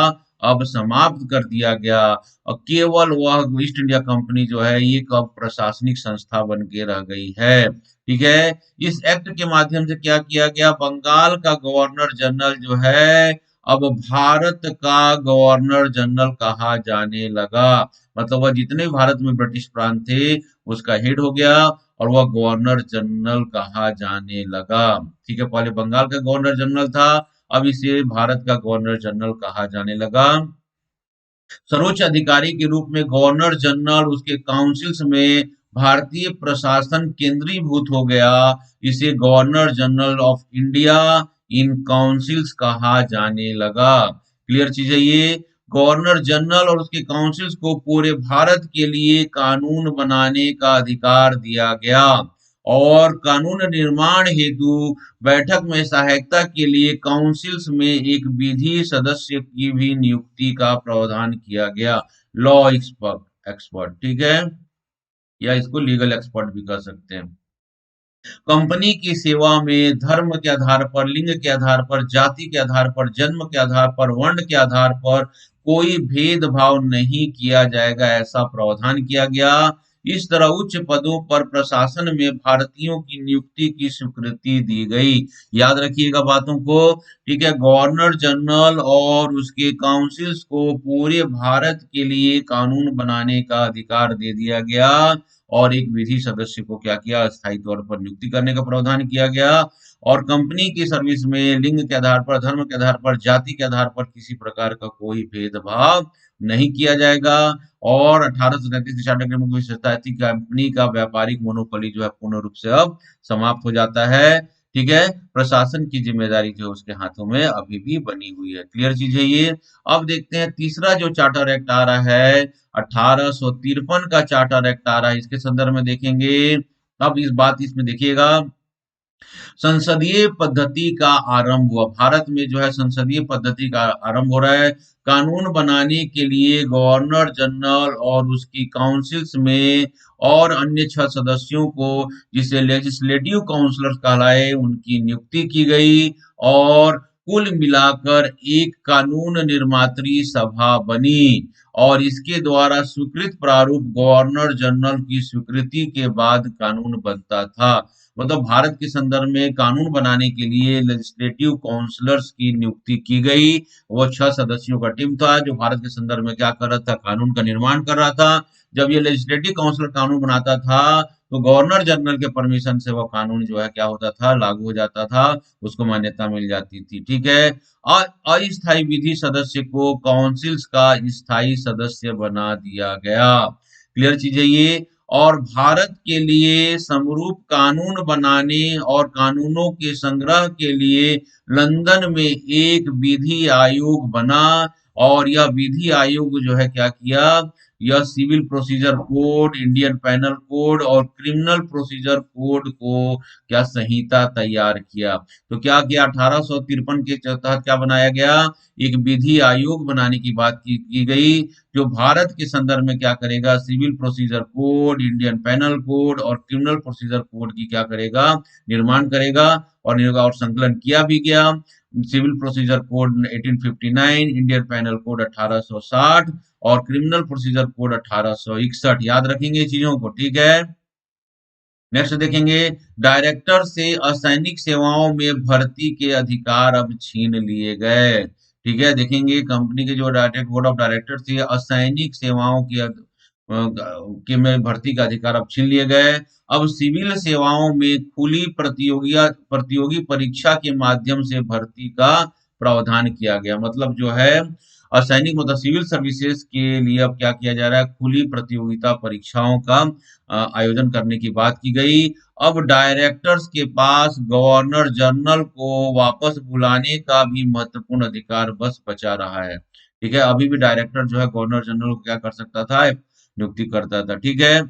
अब समाप्त कर दिया गया और केवल वह ईस्ट इंडिया कंपनी जो है ये अब प्रशासनिक संस्था बन के रह गई है। ठीक है। इस एक्ट के माध्यम से क्या किया गया, बंगाल का गवर्नर जनरल जो है अब भारत का गवर्नर जनरल कहा जाने लगा। मतलब वह जितने भी भारत में ब्रिटिश प्रांत थे उसका हेड हो गया और वह गवर्नर जनरल कहा जाने लगा। ठीक है, पहले बंगाल का गवर्नर जनरल था, अब इसे भारत का गवर्नर जनरल कहा जाने लगा। सर्वोच्च अधिकारी के रूप में गवर्नर जनरल उसके काउंसिल्स में भारतीय प्रशासन केंद्रीभूत हो गया। इसे governor general of India in councils कहा जाने लगा। क्लियर चीज है ये। गवर्नर जनरल और उसके काउंसिल्स को पूरे भारत के लिए कानून बनाने का अधिकार दिया गया और कानून निर्माण हेतु बैठक में सहायता के लिए काउंसिल्स में एक विधि सदस्य की भी नियुक्ति का प्रावधान किया गया। लॉ एक्सपर्ट एक्सपर्ट, ठीक है, या इसको लीगल एक्सपर्ट भी कह सकते हैं। कंपनी की सेवा में धर्म के आधार पर, लिंग के आधार पर, जाति के आधार पर, जन्म के आधार पर, वर्ण के आधार पर कोई भेदभाव नहीं किया जाएगा, ऐसा प्रावधान किया गया। इस तरह उच्च पदों पर प्रशासन में भारतीयों की नियुक्ति की स्वीकृति दी गई। याद रखिएगा बातों को। ठीक है, गवर्नर जनरल और उसके काउंसिल्स को पूरे भारत के लिए कानून बनाने का अधिकार दे दिया गया और एक विधि सदस्य को क्या किया, स्थायी तौर पर नियुक्ति करने का प्रावधान किया गया। और कंपनी की सर्विस में लिंग के आधार पर, धर्म के आधार पर, जाति के आधार पर किसी प्रकार का कोई भेदभाव नहीं किया जाएगा। और 1833 के चार्टर की मुख्य विशेषता थी, कंपनी का व्यापारिक मोनोपोली जो है पूर्ण रूप से अब समाप्त हो जाता है। ठीक है, प्रशासन की जिम्मेदारी जो उसके हाथों में अभी भी बनी हुई है। क्लियर चीज है ये। अब देखते हैं तीसरा जो चार्टर एक्ट आ रहा है, 1853 का चार्टर एक्ट आ रहा है, इसके संदर्भ में देखेंगे। अब इस बात इसमें देखिएगा, संसदीय पद्धति का आरंभ हुआ। भारत में जो है संसदीय पद्धति का आरंभ हो रहा है। कानून बनाने के लिए गवर्नर जनरल और उसकी काउंसिल्स में और अन्य 6 सदस्यों को, जिसे लेजिस्लेटिव काउंसलर कहलाए, उनकी नियुक्ति की गई और कुल मिलाकर एक कानून निर्मात्री सभा बनी और इसके द्वारा स्वीकृत प्रारूप गवर्नर जनरल की स्वीकृति के बाद कानून बनता था। मतलब भारत के संदर्भ में कानून बनाने के लिए लेजिस्लेटिव काउंसलर्स की नियुक्ति की गई। वो 6 सदस्यों का टीम था जो भारत के संदर्भ में क्या कर रहा था, कानून का निर्माण कर रहा था। जब ये लेजिस्लेटिव काउंसलर कानून बनाता था तो गवर्नर जनरल के परमिशन से वो कानून जो है क्या होता था, लागू हो जाता था, उसको मान्यता मिल जाती थी। ठीक है। और अस्थायी विधि सदस्य को काउंसिल्स का स्थायी सदस्य बना दिया गया। क्लियर चीज है ये। और भारत के लिए समरूप कानून बनाने और कानूनों के संग्रह के लिए लंदन में एक विधि आयोग बना और यह विधि आयोग जो है क्या किया, यह civil procedure code, Indian penal code और क्रिमिनल प्रोसीजर कोड को क्या संहिता तैयार किया। तो क्या किया, 1853 के तहत क्या बनाया गया, एक विधि आयोग बनाने की बात की गई जो भारत के संदर्भ में क्या करेगा, civil procedure code, Indian penal code और क्रिमिनल प्रोसीजर कोड की क्या करेगा, निर्माण करेगा और संकलन किया भी गया। Civil procedure code 1859, Indian penal code 1860 और क्रिमिनल प्रोसीजर कोड 1861। याद रखेंगे चीजों को। ठीक है। नेक्स्ट देखेंगे, डायरेक्टर से असैनिक सेवाओं में भर्ती के अधिकार अब छीन लिए गए। ठीक है, देखेंगे कंपनी के जो डायरेक्ट बोर्ड ऑफ डायरेक्टर थे, असैनिक सेवाओं की के में भर्ती का अधिकार अब छीन लिए गए। अब सिविल सेवाओं में खुली प्रतियोगी परीक्षा के माध्यम से भर्ती का प्रावधान किया गया। मतलब जो है असैनिक मतलब सिविल सर्विसेज के लिए अब क्या किया जा रहा है, खुली प्रतियोगिता परीक्षाओं का आयोजन करने की बात की गई। अब डायरेक्टर्स के पास गवर्नर जनरल को वापस बुलाने का भी महत्वपूर्ण अधिकार बस बचा रहा है। ठीक है, अभी भी डायरेक्टर जो है गवर्नर जनरल को क्या कर सकता था, नियुक्ति करता था। ठीक है,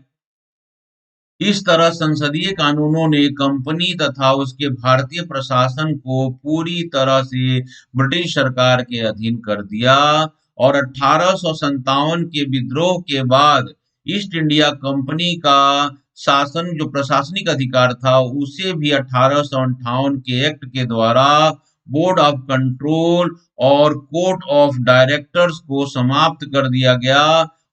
इस तरह संसदीय कानूनों ने कंपनी तथा उसके भारतीय प्रशासन को पूरी तरह से ब्रिटिश सरकार के अधीन कर दिया, और 1857 के विद्रोह के बाद ईस्ट इंडिया कंपनी का शासन जो प्रशासनिक अधिकार था उसे भी 1858 के एक्ट के द्वारा बोर्ड ऑफ कंट्रोल और कोर्ट ऑफ डायरेक्टर्स को समाप्त कर दिया गया,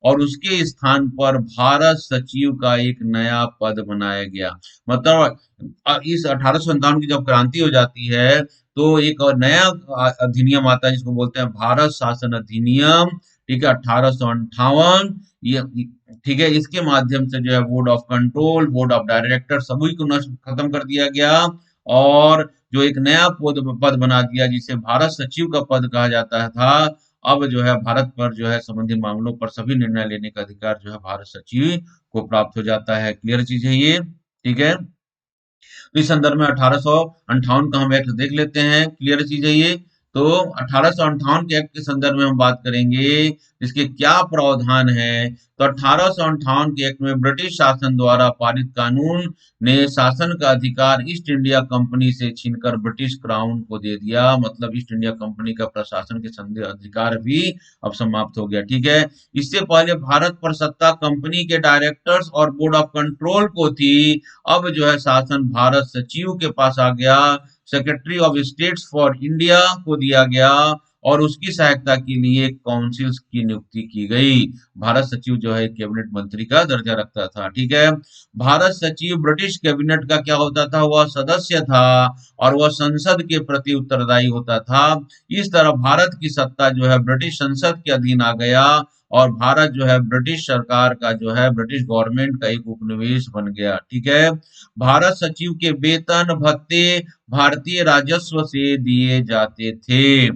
और उसके स्थान पर भारत सचिव का एक नया पद बनाया गया। मतलब इस 1857 की जब क्रांति हो जाती है तो एक और नया अधिनियम आता है जिसको बोलते हैं भारत शासन अधिनियम। ठीक है, 1858। ये ठीक है, इसके माध्यम से जो है board of control, board of director सभी को नष्ट खत्म कर दिया गया, और जो एक नया पद बना दिया जिसे भारत सचिव का पद कहा जाता था। अब जो है भारत पर जो है संबंधित मामलों पर सभी निर्णय लेने का अधिकार जो है भारत सचिव को प्राप्त हो जाता है। क्लियर चीज है ये। ठीक है, तो इस संदर्भ में 1858 का हम एक्ट देख लेते हैं। क्लियर चीज है ये। तो 1858 के एक्ट के संदर्भ में हम बात करेंगे, इसके क्या प्रावधान है। तो 1858 के एक्ट में ब्रिटिश शासन द्वारा पारित कानून ने शासन का अधिकार ईस्ट इंडिया कंपनी से छीनकर ब्रिटिश क्राउन को दे दिया। मतलब ईस्ट इंडिया कंपनी का प्रशासन के अधिकार भी अब समाप्त हो गया। ठीक है, इससे पहले भारत पर सत्ता कंपनी के डायरेक्टर्स और बोर्ड ऑफ कंट्रोल को थी। अब जो है शासन भारत सचिव के पास आ गया, secretary of states for India को दिया गया, और उसकी सहायता के लिए काउंसिल्स की नियुक्ति की गई। भारत सचिव जो है कैबिनेट मंत्री का दर्जा रखता था। ठीक है, भारत सचिव ब्रिटिश कैबिनेट का क्या होता था, वह सदस्य था, और वह संसद के प्रति उत्तरदायी होता था। इस तरह भारत की सत्ता जो है ब्रिटिश संसद के अधीन आ गया, और भारत जो है ब्रिटिश सरकार का जो है ब्रिटिश गवर्नमेंट का एक उपनिवेश बन गया। ठीक है, भारत सचिव के वेतन भत्ते भारतीय राजस्व से दिए जाते थे।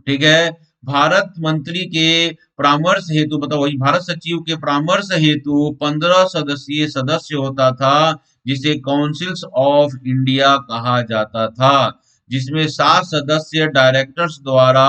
ठीक है, भारत मंत्री के परामर्श हेतु मतलब वही भारत सचिव के परामर्श हेतु 15 सदस्यीय सदस्य होता था, जिसे काउंसिल्स ऑफ इंडिया कहा जाता था, जिसमें 7 सदस्य डायरेक्टर्स द्वारा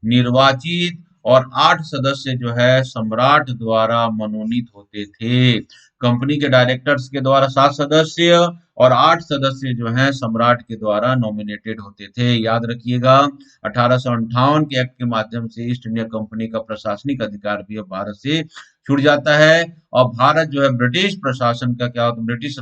निर्वाचित और 8 सदस्य जो है सम्राट द्वारा मनोनीत होते थे। कंपनी के डायरेक्टर्स के द्वारा 7 सदस्य और 8 सदस्य जो हैं सम्राट के द्वारा नॉमिनेटेड होते थे। याद रखिएगा, 1858 के एक्ट के माध्यम से ईस्ट इंडिया कंपनी का प्रशासनिक अधिकार भी अब भारत से छूट जाता है, और भारत जो है ब्रिटिश प्रशासन का क्या होता है, ब्रिटिश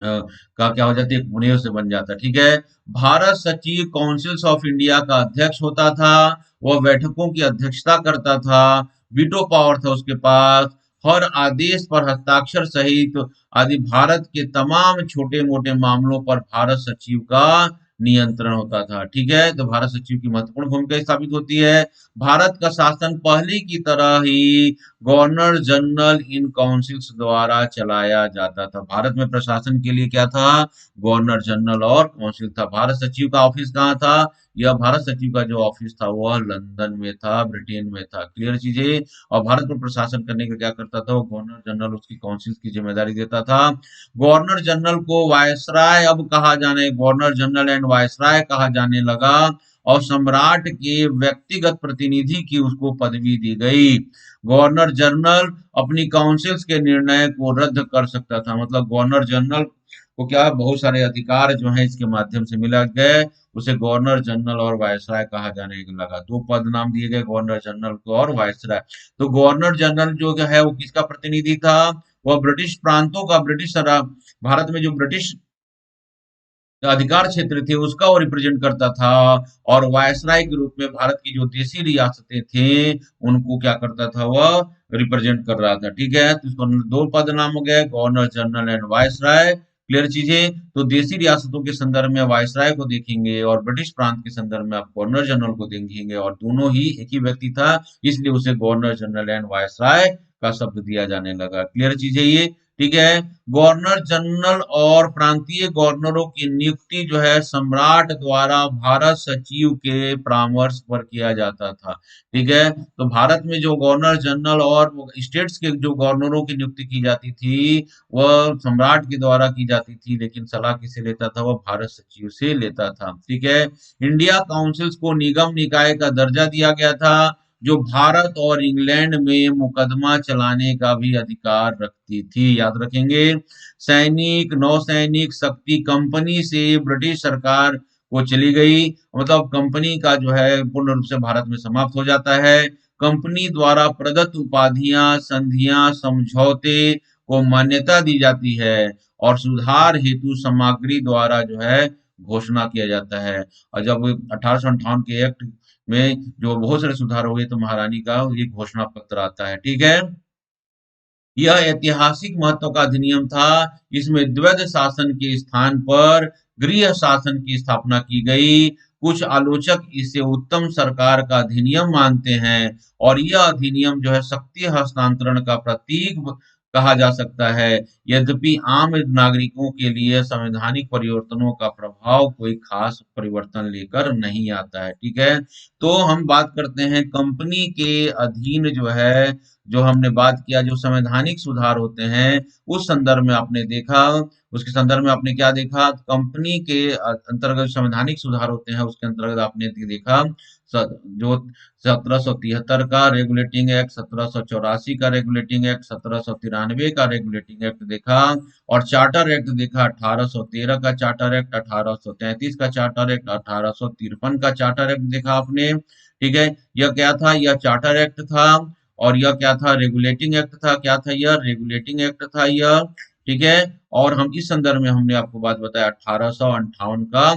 का क्या हो जाती है, एक मुनीर से बन जाता है। ठीक है, भारत सचिव काउंसिल्स ऑफ इंडिया का अध्यक्ष होता था। वह बैठकों की अध्यक्षता करता था, वीटो पावर था उसके पास, हर आदेश पर हस्ताक्षर सहित आदि भारत के तमाम छोटे मोटे मामलों पर भारत सचिव का नियंत्रण होता था। ठीक है, तो भारत सचिव की महत्वपूर्ण भूमिका स्थापित होती है। भारत का शासन पहले की तरह ही गवर्नर जनरल इन काउंसिल्स द्वारा चलाया जाता था। भारत में प्रशासन के लिए क्या था, गवर्नर जनरल और काउंसिल था। भारत सचिव का ऑफिस कहाँ था, यह भारत सचिव का जो ऑफिस था वह लंदन में था, ब्रिटेन में था। क्लियर चीजें। और भारत पर प्रशासन करने का क्या करता था, वो गवर्नर जनरल उसकी काउंसिल की जिम्मेदारी देता था। गवर्नर जनरल को वायसराय अब कहा जाने, गवर्नर जनरल एंड वायसराय कहा जाने लगा, और सम्राट के व्यक्तिगत प्रतिनिधि की उसको पदवी दी गई। गवर्नर जनरल अपनी काउंसिल्स के निर्णय को रद्द कर सकता था। मतलब गवर्नर जनरल को क्या बहुत सारे अधिकार जो है इसके माध्यम से मिला गए, उसे गवर्नर जनरल और वायसराय कहा जाने लगा। दो पद नाम दिए गए, गवर्नर जनरल को और वायसराय। तो गवर्नर जनरल जो है वो किसका प्रतिनिधि था, वह ब्रिटिश प्रांतों का, भारत में जो ब्रिटिश अधिकार क्षेत्र थे उसका वो रिप्रेजेंट करता था, और वायसराय के रूप में भारत की जो देशी रियासतें थे उनको क्या करता था, वह रिप्रेजेंट कर रहा था। ठीक है, तो इसको दो पद नाम हो गया, governor general and viceroy. Clear चीजें, तो देशी रियासतों के संदर्भ में वायसराय को देखेंगे और ब्रिटिश प्रांत के संदर्भ में आप गवर्नर जनरल को देखेंगे, और दोनों ही एक ही व्यक्ति था, इसलिए उसे गवर्नर जनरल एंड वायसराय का शब्द दिया जाने लगा। क्लियर चीज है ये। ठीक है, गवर्नर जनरल और प्रांतीय गवर्नरों की नियुक्ति जो है सम्राट द्वारा भारत सचिव के परामर्श पर किया जाता था। ठीक है, तो भारत में जो गवर्नर जनरल और स्टेट्स के जो गवर्नरों की नियुक्ति की जाती थी वह सम्राट के द्वारा की जाती थी, लेकिन सलाह किसे लेता था, वह भारत सचिव से लेता था। ठीक है, इंडिया काउंसिल्स को निगम निकाय का दर्जा दिया गया था, जो भारत और इंग्लैंड में मुकदमा चलाने का भी अधिकार रखती थी। याद रखेंगे, सैनिक नौसैनिक शक्ति कंपनी से ब्रिटिश सरकार को चली गई, मतलब कंपनी का जो है पूर्ण रूप से भारत में समाप्त हो जाता है। कंपनी द्वारा प्रदत्त उपाधियां, संधियां, समझौते को मान्यता दी जाती है, और सुधार हेतु सामग्री द्वारा जो है घोषणा किया जाता है। और जब 1858 के एक्ट में जो बहुत सारे सुधार हुए तो महारानी का ये घोषणा पत्र आता है। ठीक है, यह ऐतिहासिक महत्व का अधिनियम था। इसमें द्वैध शासन के स्थान पर गृह शासन की स्थापना की गई। कुछ आलोचक इसे उत्तम सरकार का अधिनियम मानते हैं, और यह अधिनियम जो है शक्ति हस्तांतरण का प्रतीक कहा जा सकता है। यद्यपि आम नागरिकों के लिए संवैधानिक परिवर्तनों का प्रभाव कोई खास परिवर्तन लेकर नहीं आता है। ठीक है, तो हम बात करते हैं कंपनी के अधीन जो है, जो हमने बात किया जो संवैधानिक सुधार होते हैं, उस संदर्भ में आपने देखा, उसके संदर्भ में आपने क्या देखा, कंपनी के अंतर्गत संवैधानिक सुधार होते हैं, उसके अंतर्गत आपने देखा जो 1773 का रेगुलेटिंग एक्ट, 1784 का रेगुलेटिंग एक्ट, 1793 का रेगुलेटिंग एक्ट देखा, और चार्टर एक्ट देखा, 1813 का चार्टर एक्ट, 1833 का चार्टर एक्ट, 1853 का चार्टर एक्ट देखा आपने। ठीक है, यह क्या था, यह चार्टर एक्ट था, और यह क्या था, रेगुलेटिंग एक्ट था। क्या था यह, रेगुलेटिंग एक्ट था यह। ठीक है, और हम इस संदर्भ में हमने आपको बात बताया 1858 का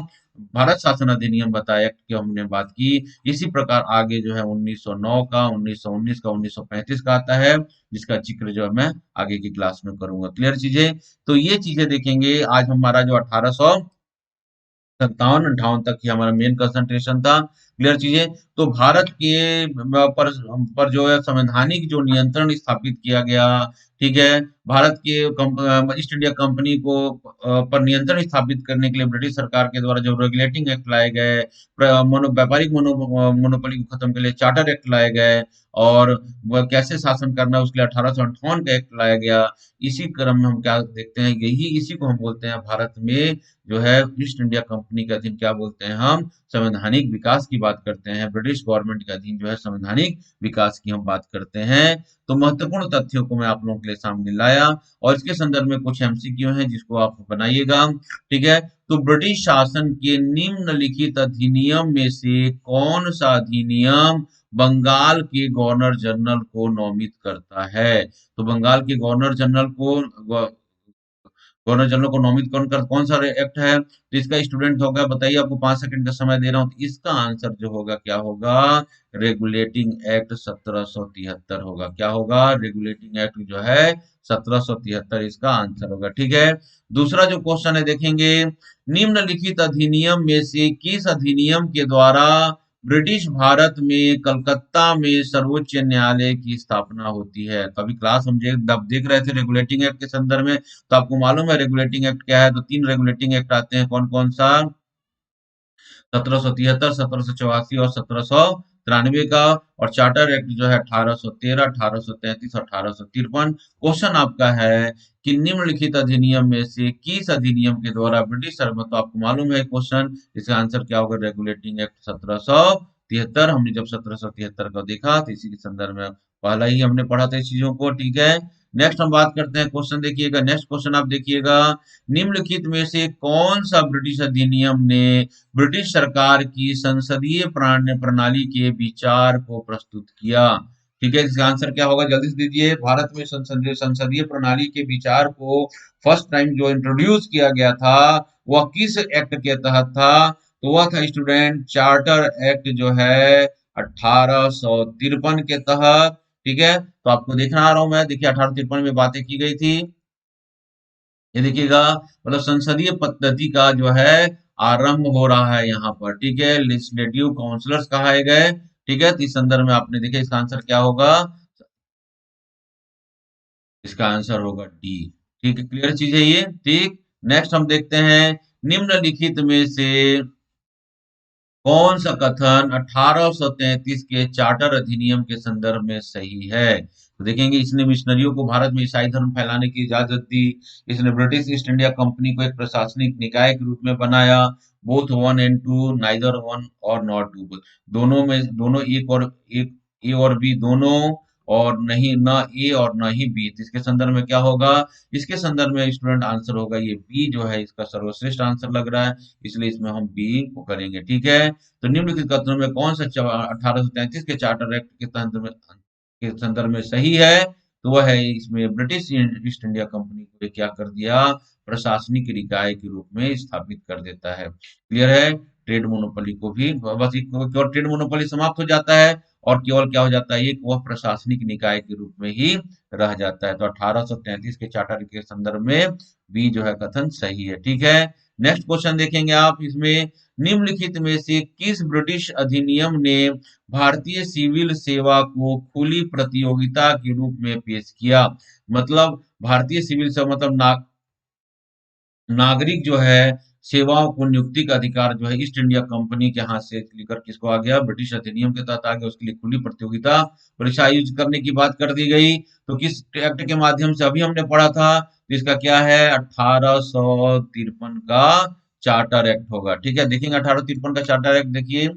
भारत शासन अधिनियम बताया, एक्ट की हमने बात की। इसी प्रकार आगे जो है 1909 का, 1919 का, 1935 का आता है, जिसका जिक्र जो है मैं आगे की क्लास में करूंगा। क्लियर चीजें, तो ये चीजें देखेंगे। आज हमारा जो 1857-58 तक ही हमारा मेन कंसंट्रेशन था। क्लियर चीजें, तो भारत के पर जो है संवैधानिक जो नियंत्रण स्थापित किया गया। ठीक है, भारत के ईस्ट इंडिया कंपनी को पर नियंत्रण स्थापित करने के लिए ब्रिटिश सरकार के द्वारा जो रेगुलेटिंग एक्ट लाए गए, व्यापारिक मोनोपोली को खत्म के लिए चार्टर एक्ट लाए गए, और वह कैसे शासन करना है उसके लिए 1858 का एक्ट लाया गया। इसी क्रम में हम क्या देखते हैं, यही इसी को हम बोलते हैं भारत में जो है ईस्ट इंडिया कंपनी के अधीन क्या बोलते हैं, हम संवैधानिक विकास की बात करते हैं। ब्रिटिश गवर्नमेंट के अधीन जो है संवैधानिक विकास की हम बात करते हैं। तो महत्वपूर्ण तथ्यों को मैं आप लोगों के लिए सामने लाया, और इसके संदर्भ में कुछ एमसीक्यू हैं जिसको आप बनाइएगा। ठीक है, तो ब्रिटिश शासन के निम्नलिखित अधिनियम में से कौन सा अधिनियम बंगाल के गवर्नर जनरल को नामित करता है? तो बंगाल के गवर्नर जनरल को गवर्नर जनरल को नामित कौन सा एक्ट है? तो इसका स्टूडेंट होगा, बताइए, आपको 5 सेकंड का समय दे रहा हूं। तो इसका आंसर जो होगा क्या होगा, रेगुलेटिंग एक्ट 1773 होगा। क्या होगा, रेगुलेटिंग एक्ट जो है 1773 इसका आंसर होगा। ठीक है, दूसरा जो क्वेश्चन है देखेंगे, निम्नलिखित अधिनियम में से किस अधिनियम के द्वारा ब्रिटिश भारत में कलकत्ता में सर्वोच्च न्यायालय की स्थापना होती है? कभी क्लास हम देख रहे थे रेगुलेटिंग एक्ट के संदर्भ में, तो आपको मालूम है रेगुलेटिंग एक्ट क्या है? तो 3 रेगुलेटिंग एक्ट आते हैं, कौन कौन सा? 1773, 1784 और 1793 का। और चार्टर एक्ट जो है 1813, 1833 और 1853। क्वेश्चन आपका है कि निम्नलिखित अधिनियम में से किस अधिनियम के द्वारा ब्रिटिश तो आपको मालूम है क्वेश्चन, इसका आंसर क्या होगा, रेगुलेटिंग एक्ट 1773। हमने जब 1773 को देखा तो इसी के संदर्भ में पहला ही हमने पढ़ा था इस चीजों को। ठीक है, नेक्स्ट हम बात करते हैं, क्वेश्चन देखिएगा, नेक्स्ट क्वेश्चन आप देखिएगा, निम्नलिखित में से कौन सा ब्रिटिश अधिनियम ने ब्रिटिश सरकार की संसदीय प्रणाली के विचार को प्रस्तुत किया? ठीक है, इसका आंसर क्या होगा, जल्दी से दीजिए। भारत में संसदीय संसदीय प्रणाली के विचार को फर्स्ट टाइम जो इंट्रोड्यूस किया गया था वह किस एक्ट के तहत था? तो वह था स्टूडेंट चार्टर एक्ट जो है 1853 के तहत। ठीक है, तो आपको देखना आ रहा हूं मैं, देखिए 1853 में बातें की गई थी। ये देखिएगा, मतलब संसदीय पद्धति का जो है आरंभ हो रहा है यहाँ पर। ठीक है, लेजिस्लेटिव काउंसलर्स कहाए गए। ठीक है, तो इस संदर्भ में आपने देखिए इसका आंसर क्या होगा? इसका आंसर होगा डी। ठीक है, क्लियर चीज है ये। ठीक, नेक्स्ट हम देखते हैं, निम्नलिखित में से कौन सा कथन 1833 के चार्टर अधिनियम के संदर्भ में सही है? तो देखेंगे, इसने मिशनरियों को भारत में ईसाई धर्म फैलाने की इजाजत दी। इसने ब्रिटिश ईस्ट इंडिया कंपनी को एक प्रशासनिक निकाय के रूप में बनाया। Both one and two, neither one और नॉट टू, दोनों में, दोनों एक और एक, ए और बी दोनों, और नहीं ना ए और ना ही बी। तो इसके संदर्भ में क्या होगा? इसके संदर्भ में स्टूडेंट आंसर होगा ये बी जो है इसका सर्वश्रेष्ठ आंसर लग रहा है, इसलिए इसमें हम बी को करेंगे। ठीक है, तो निम्नलिखित कथनों में कौन सा 1833 के चार्टर एक्ट के संदर्भ में सही है? तो वह है, इसमें ब्रिटिश ईस्ट इंडिया कंपनी को ये क्या कर दिया? प्रशासनिक निकाय के रूप में स्थापित कर देता है। क्लियर है, ट्रेड मोनोपोली को भी बस केवल ट्रेड मोनोपोली समाप्त हो जाता है, और केवल क्या हो जाता है, एक वह प्रशासनिक निकाय के रूप में ही रह जाता है। तो 1833 के चार्टर के संदर्भ में बी जो है कथन सही है। ठीक है, नेक्स्ट क्वेश्चन देखेंगे आप इसमें, निम्नलिखित में से किस ब्रिटिश अधिनियम ने भारतीय सिविल सेवा को खुली प्रतियोगिता के रूप में पेश किया? मतलब भारतीय सिविल सेवा मतलब नागरिक जो है सेवाओं को नियुक्ति का अधिकार जो है ईस्ट इंडिया कंपनी के हाथ से लेकर किसको आ गया? ब्रिटिश अधिनियम के तहत आ गया। उसके लिए खुली प्रतियोगिता परीक्षा आयोजित करने की बात कर दी गई। तो किस एक्ट के माध्यम से? अभी हमने पढ़ा था, तो इसका क्या है? 1853 का चार्टर एक्ट होगा। ठीक है, देखेंगे 1853 का चार्टर एक्ट। देखिए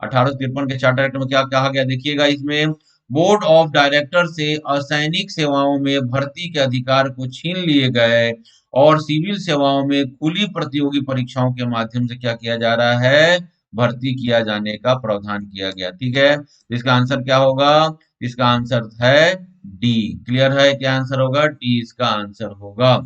1853 के चार्टर एक्ट में क्या कहा गया, देखिएगा इसमें, बोर्ड ऑफ डायरेक्टर से असैनिक सेवाओं में भर्ती के अधिकार को छीन लिए गए, और सिविल सेवाओं में खुली प्रतियोगी परीक्षाओं के माध्यम से क्या किया जा रहा है? भर्ती किया जाने का प्रावधान किया गया। ठीक है, तो इसका आंसर क्या होगा? इसका आंसर है डी। क्लियर है, क्या आंसर होगा? डी इसका आंसर होगा।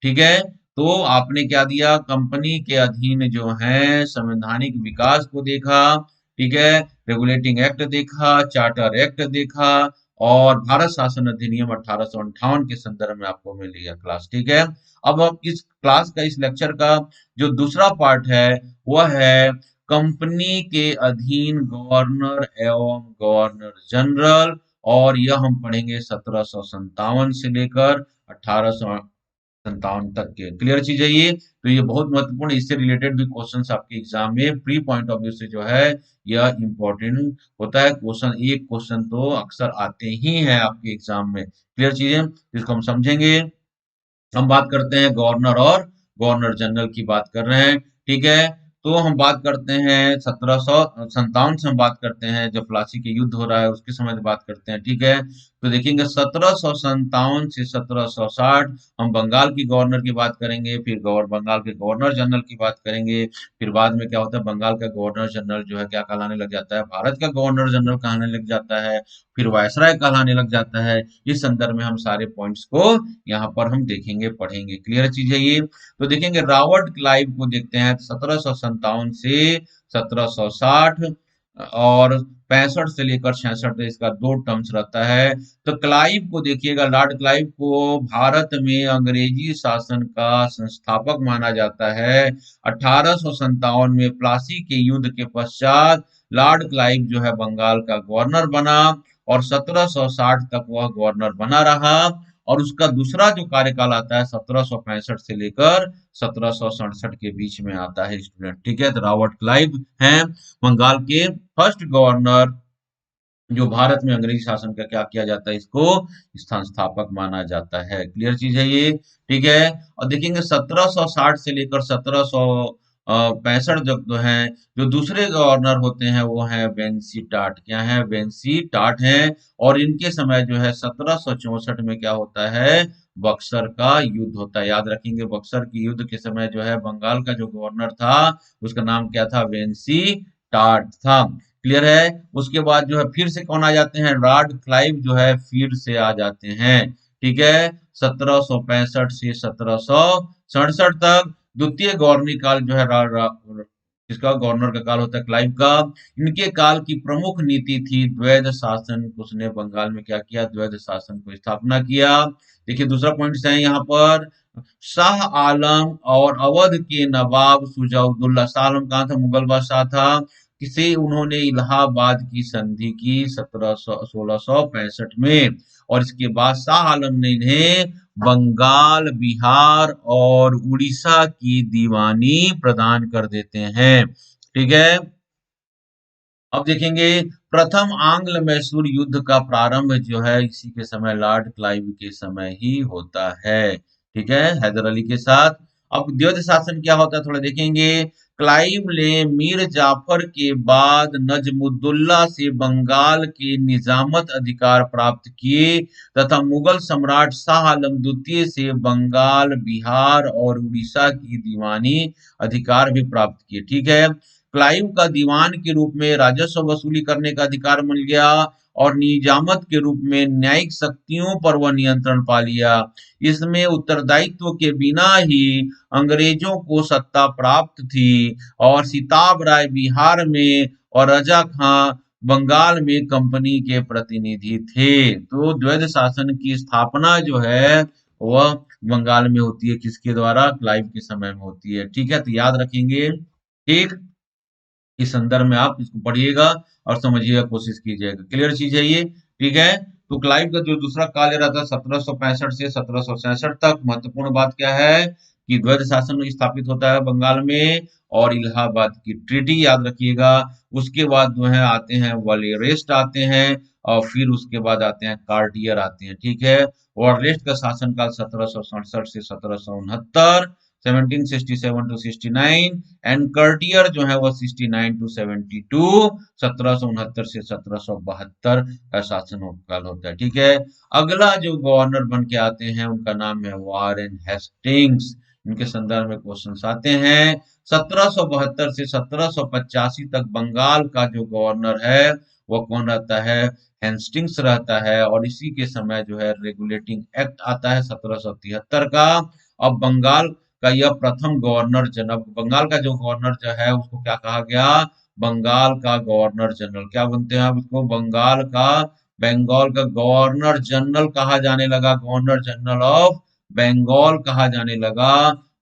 ठीक है, तो आपने क्या दिया? कंपनी के अधीन जो है संवैधानिक विकास को देखा। ठीक है, रेगुलेटिंग एक्ट देखा, चार्टर एक्ट देखा, और भारत शासन अधिनियम 1858 के संदर्भ में आपको मिल गया क्लास। ठीक है, अब हम इस क्लास का, इस लेक्चर का जो दूसरा पार्ट है वह है कंपनी के अधीन गवर्नर एवं गवर्नर जनरल, और यह हम पढ़ेंगे 1757 से लेकर 1857 तक के। क्लियर चीज है ये, तो ये बहुत महत्वपूर्ण, इससे रिलेटेड भी क्वेश्चंस आपके एग्जाम में प्री पॉइंट ऑफ व्यू से जो है यह इंपॉर्टेंट होता है। क्वेश्चन, एक क्वेश्चन तो अक्सर आते ही हैं आपके एग्जाम में। क्लियर चीजें, इसको हम समझेंगे। हम बात करते हैं गवर्नर और गवर्नर जनरल की बात कर रहे हैं। ठीक है, तो हम बात करते हैं 1757 से हम बात करते हैं, जब प्लासी के युद्ध हो रहा है उसके समय बात करते हैं। ठीक है, तो देखेंगे 1757 से 1760 हम बंगाल की गवर्नर की बात करेंगे, फिर बंगाल के गवर्नर जनरल की बात करेंगे। फिर बाद में क्या होता है, बंगाल का गवर्नर जनरल जो है क्या कहलाने लग जाता है? भारत का गवर्नर जनरल कहलाने लग जाता है। फिर वायसराय कहलाने लग जाता है। इस संदर्भ में हम सारे पॉइंट्स को यहाँ पर हम देखेंगे, पढ़ेंगे। क्लियर चीज है ये, तो देखेंगे रॉबर्ट क्लाइव को देखते हैं 1757 से 1760, और 65 से लेकर 66 इसका दो टर्म्स रहता है। तो क्लाइव को देखिएगा, लॉर्ड क्लाइव को भारत में अंग्रेजी शासन का संस्थापक माना जाता है। 1857 में प्लासी के युद्ध के पश्चात लॉर्ड क्लाइव जो है बंगाल का गवर्नर बना, और 1760 तक वह गवर्नर बना रहा। और उसका दूसरा जो कार्यकाल आता है 1765 से लेकर 1767 के बीच में आता है स्टूडेंट। ठीक है, तो रॉबर्ट क्लाइव हैं बंगाल के फर्स्ट गवर्नर, जो भारत में अंग्रेजी शासन का क्या किया जाता है, इसको संस्थापक माना जाता है। क्लियर चीज है ये। ठीक है, और देखेंगे 1760 से लेकर 1765 जो है, जो दूसरे गवर्नर होते हैं वो हैं वेंसी टाट। क्या है? वेंसी टाट हैं। और इनके समय जो है 1764 में क्या होता है? बक्सर का युद्ध होता है। याद रखेंगे, बक्सर की युद्ध के समय जो है बंगाल का जो गवर्नर था उसका नाम क्या था? वेंसी टाट था। क्लियर है, उसके बाद जो है फिर से कौन आ जाते हैं? लॉर्ड क्लाइव जो है फिर से आ जाते हैं। ठीक है, 1765 से 1767 तक। द्वितीय गवर्नरी काल जो है जिसका गवर्नर का काल होता है क्लाइव का। इनके काल की प्रमुख नीति थी द्वैध शासन। उसने बंगाल में क्या किया, द्वैध शासन को स्थापना किया। देखिए दूसरा पॉइंट है यहाँ पर, शाह आलम और अवध के नवाब शुजाउद्दौला। शाह आलम कहाँ था, मुगल बादशाह था। किसे उन्होंने इलाहाबाद की संधि की 1665 में, और इसके बाद शाह आलम ने इन्हें बंगाल, बिहार और उड़ीसा की दीवानी प्रदान कर देते हैं। ठीक है, अब देखेंगे प्रथम आंग्ल मैसूर युद्ध का प्रारंभ जो है इसी के समय लॉर्ड क्लाइव के समय ही होता है। ठीक है, हैदर अली के साथ। अब द्वैध शासन क्या होता है थोड़ा देखेंगे। क्लाइव ने मीर जाफर के बाद नजमुद्दौला से बंगाल के निजामत अधिकार प्राप्त किए तथा मुगल सम्राट शाह आलम द्वितीय से बंगाल, बिहार और उड़ीसा की दीवानी अधिकार भी प्राप्त किए। ठीक है, क्लाइव का दीवान के रूप में राजस्व वसूली करने का अधिकार मिल गया और निजामत के रूप में न्यायिक शक्तियों पर वह नियंत्रण पा लिया। इसमें उत्तरदायित्व के बिना ही अंग्रेजों को सत्ता प्राप्त थी, और सिताब राय बिहार में और रजा खां बंगाल में कंपनी के प्रतिनिधि थे। तो द्वैध शासन की स्थापना जो है वह बंगाल में होती है, किसके द्वारा, क्लाइव के समय में होती है। ठीक है, तो याद रखेंगे। ठीक, इस संदर्भ में आप इसको पढ़िएगा और समझिएगा, कोशिश कीजिएगा। क्लियर चीज है ये। ठीक है, तो क्लाइव का जो दूसरा काल रहा था 1765 से 1767 तक। महत्वपूर्ण बात क्या है कि द्वैध शासन स्थापित होता है बंगाल में, और इलाहाबाद की ट्रीटी याद रखिएगा। उसके बाद जो है आते हैं वालेरेस्ट आते हैं, और फिर उसके बाद आते हैं कार्टियर आते हैं। ठीक है, वालेरेस्ट का शासनकाल 1767 से 1769, 1767 टू 69, एंड कर्टियर जो है वो 69 टू 72, 1769 से 1772 का शासन काल होता है। ठीक है, अगला जो गवर्नर बन के आते हैं उनका नाम है वारेन हेस्टिंग्स। इनके संदर्भ में क्वेश्चन आते हैं। 1772 से 1785 तक बंगाल का जो गवर्नर है वो कौन रहता है, हेस्टिंग्स रहता है। और इसी के समय जो है रेगुलेटिंग एक्ट आता है 1773 का। अब बंगाल का यह प्रथम गवर्नर जनरल, बंगाल का जो गवर्नर जो है उसको क्या कहा गया, बंगाल का गवर्नर जनरल। क्या बनते हैं आप इसको, बंगाल का गवर्नर जनरल कहा जाने लगा, गवर्नर जनरल ऑफ बंगाल कहा जाने लगा।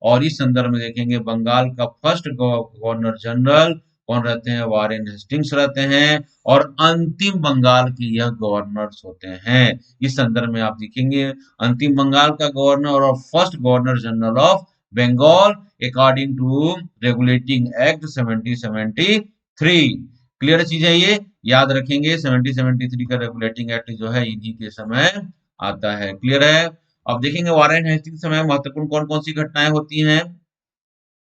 और इस संदर्भ में देखेंगे बंगाल का फर्स्ट गवर्नर जनरल कौन रहते हैं, वारेन हेस्टिंग्स रहते हैं, और अंतिम बंगाल के यह गवर्नर्स होते हैं। इस संदर्भ में आप देखेंगे अंतिम बंगाल का गवर्नर और first governor general of Bengal according to regulating act 1773। Clear चीज है ये, याद रखेंगे। 1773 का रेगुलेटिंग एक्ट जो है इन्हीं के समय आता है। क्लियर है। अब देखेंगे वारेन हेस्टिंग्स समय महत्वपूर्ण कौन कौन सी घटनाएं होती हैं,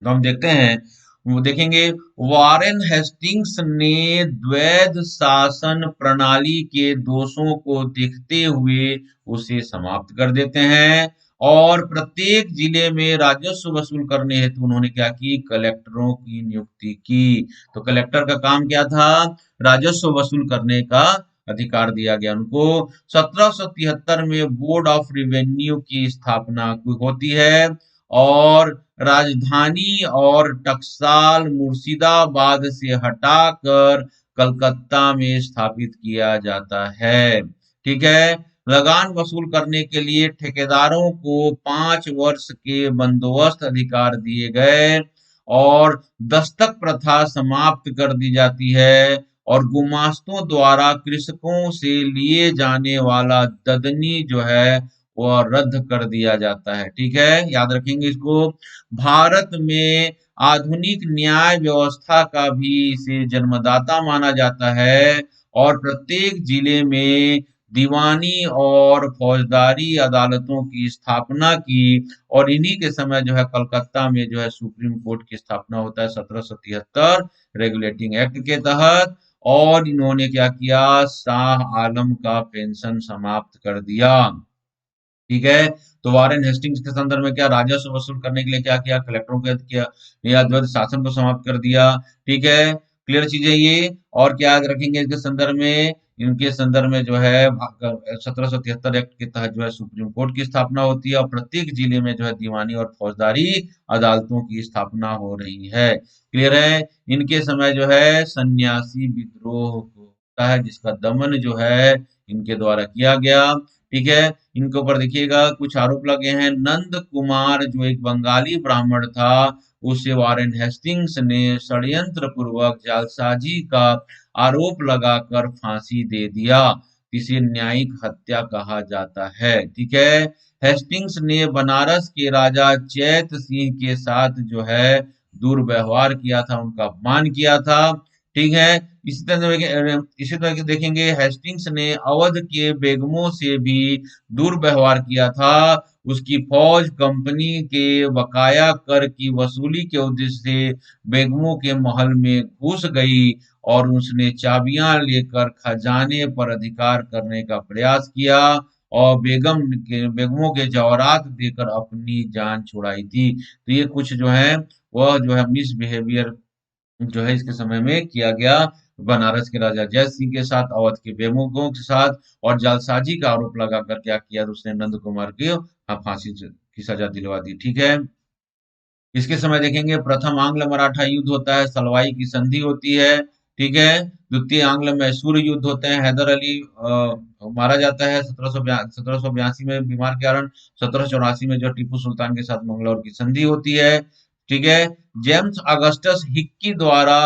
तो हम देखते हैं। वो देखेंगे वारेन हेस्टिंग्स ने द्वैध शासन प्रणाली के दोषों को देखते हुए उसे समाप्त कर देते हैं, और प्रत्येक जिले में राजस्व वसूल करने हेतु उन्होंने क्या की, कलेक्टरों की नियुक्ति की। तो कलेक्टर का काम क्या था, राजस्व वसूल करने का अधिकार दिया गया उनको। 1773 में बोर्ड ऑफ रेवेन्यू की स्थापना होती है, और राजधानी और टकसाल मुर्शिदाबाद से हटाकर कलकत्ता में स्थापित किया जाता है। ठीक है, लगान वसूल करने के लिए ठेकेदारों को 5 वर्ष के बंदोबस्त अधिकार दिए गए, और दस्तक प्रथा समाप्त कर दी जाती है, और गुमास्तों द्वारा कृषकों से लिए जाने वाला ददनी जो है वह रद्द कर दिया जाता है। ठीक है, याद रखेंगे इसको। भारत में आधुनिक न्याय व्यवस्था का भी इसे जन्मदाता माना जाता है, और प्रत्येक जिले में दीवानी और फौजदारी अदालतों की स्थापना की। और इन्हीं के समय जो है कलकत्ता में जो है सुप्रीम कोर्ट की स्थापना होता है 1773 रेगुलेटिंग एक्ट के तहत। और इन्होंने क्या किया, शाह आलम का पेंशन समाप्त कर दिया। ठीक है, तो वारेन हेस्टिंग्स के संदर्भ में क्या, राजस्व वसूल करने के लिए क्या किया, कलेक्टरों को किया, या द्वैध शासन को समाप्त कर दिया। ठीक है, क्लियर चीज है ये। और क्या याद रखेंगे इसके संदर्भ में, इनके संदर्भ में जो है 1773 एक्ट के तहत जो है सुप्रीम कोर्ट की स्थापना होती है और प्रत्येक जिले में जो है दीवानी और फौजदारी अदालतों की स्थापना हो रही है। क्लियर है? इनके समय जो है सन्यासी विद्रोह होता है जिसका दमन जो है इनके द्वारा किया गया। ठीक है, इनके ऊपर देखिएगा कुछ आरोप लगे हैं। नंद कुमार जो एक बंगाली ब्राह्मण था, उसे वारेन हेस्टिंग्स ने षड्यंत्र पूर्वक जालसाजी का आरोप लगाकर फांसी दे दिया। इसे न्यायिक हत्या कहा जाता है। ठीक है, हेस्टिंग्स ने बनारस के राजा चैत सिंह के साथ जो है दुर्व्यवहार किया था, उनका अपमान किया था। ठीक है, इसी तरह के देखेंगे हेस्टिंग्स ने अवध के बेगमों से भी दुर्व्यवहार किया था। उसकी फौज कंपनी के बकाया कर की वसूली के उद्देश्य से बेगमों के महल में घुस गई और उसने चाबियां लेकर खजाने पर अधिकार करने का प्रयास किया और बेगमों के जवाहरात देकर अपनी जान छुड़ाई थी। तो ये कुछ जो है वह जो है मिसबिहेवियर जो है इसके समय में किया गया बनारस के राजा जय सिंह के साथ, अवध के बेगमों के साथ, और जालसाजी का आरोप लगाकर क्या किया तो उसने नंद कुमार की फांसी की सजा दिलवा दी। ठीक है, इसके समय देखेंगे प्रथम आंग्ल मराठा युद्ध होता है, सलवाई की संधि होती है। ठीक है, द्वितीय आंग्ल मैसूर युद्ध होते हैं, हैदर अली मारा जाता है 1782 में बीमार के कारण। 1784 में जो टीपू सुल्तान के साथ मंगलौर की संधि होती है। ठीक है, जेम्स अगस्टस हिक्की द्वारा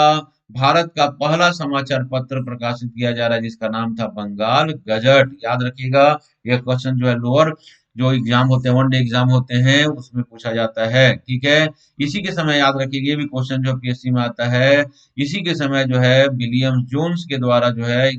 भारत का पहला समाचार पत्र प्रकाशित किया जा रहा है जिसका नाम था बंगाल गजट। याद रखिएगा, यह क्वेश्चन जो है लोअर जो एग्जाम होते हैं, वन डे एग्जाम होते हैं, उसमें पूछा जाता है। ठीक है, इसी के समय याद रखिए ये भी क्वेश्चन जो पीएससी में आता है। इसी के समय जो है विलियम जोन्स के द्वारा जो है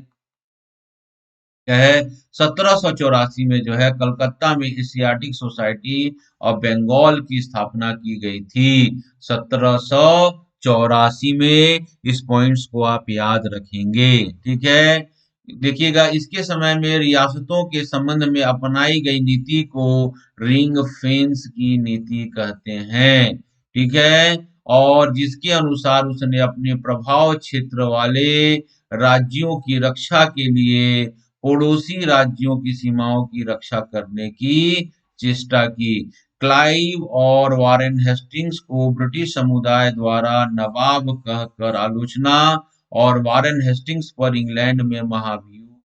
क्या है 1784 में जो है कलकत्ता में एशियाटिक सोसाइटी ऑफ बंगाल की स्थापना की गई थी। 1784 में इस पॉइंट्स को आप याद रखेंगे। ठीक है, देखिएगा इसके समय में रियासतों के संबंध में अपनाई गई नीति को रिंग फेंस की नीति कहते हैं। ठीक है, और जिसके अनुसार उसने अपने प्रभाव क्षेत्र वाले राज्यों की रक्षा के लिए पड़ोसी राज्यों की सीमाओं की रक्षा करने की चेष्टा की। क्लाइव और वारेन हेस्टिंग्स को ब्रिटिश समुदाय द्वारा नवाब कहकर आलोचना और वारेन हेस्टिंग्स पर इंग्लैंड में महाभियोग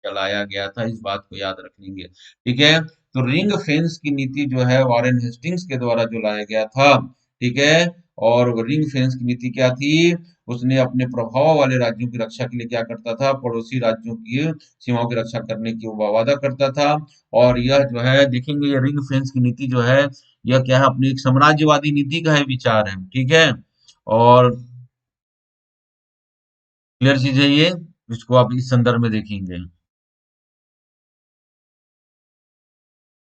चलाया गया था, इस बात को याद रखेंगे। ठीक है, तो रिंग फेंस की नीति जो है वारेन हेस्टिंग्स के द्वारा जो लाया गया था। ठीक है, और रिंग फेंस की नीति क्या थी? उसने अपने प्रभाव वाले राज्यों की रक्षा के लिए क्या करता था, पड़ोसी राज्यों की सीमाओं की रक्षा करने की वो वादा करता था। और यह जो है देखेंगे ये रिंग फेंस की नीति जो है यह क्या है अपनी एक साम्राज्यवादी नीति का है विचार है। ठीक है, और क्लियर चीज है ये, इसको आप इस संदर्भ में देखेंगे।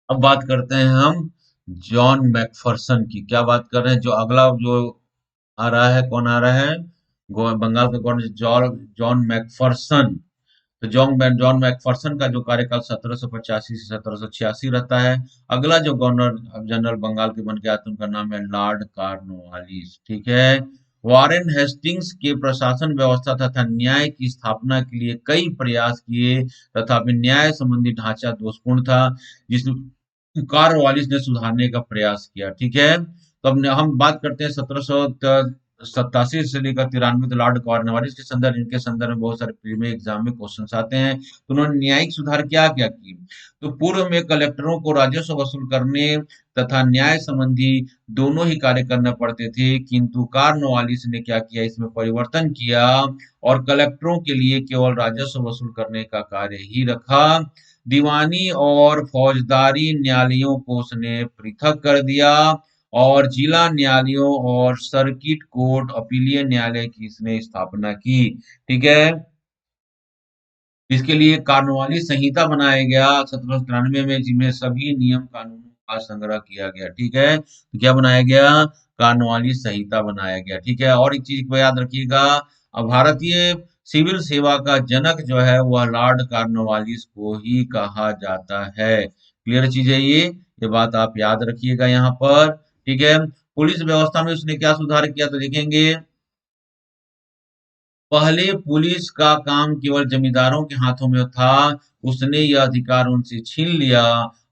अब बात करते हैं हम जॉन मैकफरसन की। क्या बात कर रहे हैं? जो अगला जो आ रहा है, कौन आ रहा है? बंगाल का गवर्नर जॉन जॉन मैकफरसन। तो जॉन मैकफरसन का जो कार्यकाल 1785 से 1786 रहता है। अगला जो गवर्नर जनरल बंगाल के बन के आते हैं उनका नाम है लॉर्ड कॉर्नवालिस। ठीक है, वारेन हेस्टिंग्स के प्रशासन व्यवस्था तथा न्याय की स्थापना के लिए कई प्रयास किए तथापि न्याय संबंधी ढांचा दोषपूर्ण था जिसमें कॉर्नवालिस ने सुधारने का प्रयास किया। ठीक है, तो अब हम बात करते हैं 1787 से लेकर 93 तो लॉर्ड कॉर्नवालिस के संदर्भ इनके संदर्भ में बहुत सारे प्री में एग्जाम में क्वेश्चन आते हैं। तो उन्होंने न्यायिक सुधार क्या क्या की? तो पूर्व में कलेक्टरों को राजस्व वसूल करने तथा न्याय संबंधी दोनों ही कार्य करने पड़ते थे, किंतु कॉर्नवालिस ने क्या किया, इसमें परिवर्तन किया और कलेक्टरों के लिए केवल राजस्व वसूल करने का कार्य ही रखा। दीवानी और फौजदारी न्यायालयों को उसने पृथक कर दिया और जिला न्यायालयों और सर्किट कोर्ट अपीलीय न्यायालय की इसने स्थापना की। ठीक है, इसके लिए कार्नवालिस संहिता बनाया गया 1793 में जिसमें सभी नियम कानूनों का संग्रह किया गया। ठीक है, तो क्या बनाया गया? कार्नवालिस संहिता बनाया गया। ठीक है, और एक चीज को याद रखिएगा, भारतीय सिविल सेवा का जनक जो है वह लॉर्ड कार्नवालिस को ही कहा जाता है। क्लियर चीज है ये बात आप याद रखिएगा यहाँ पर। ठीक है, पुलिस व्यवस्था में उसने क्या सुधार किया तो देखेंगे पहले पुलिस का काम केवल जमींदारों के हाथों में था, उसने यह अधिकार उनसे छीन लिया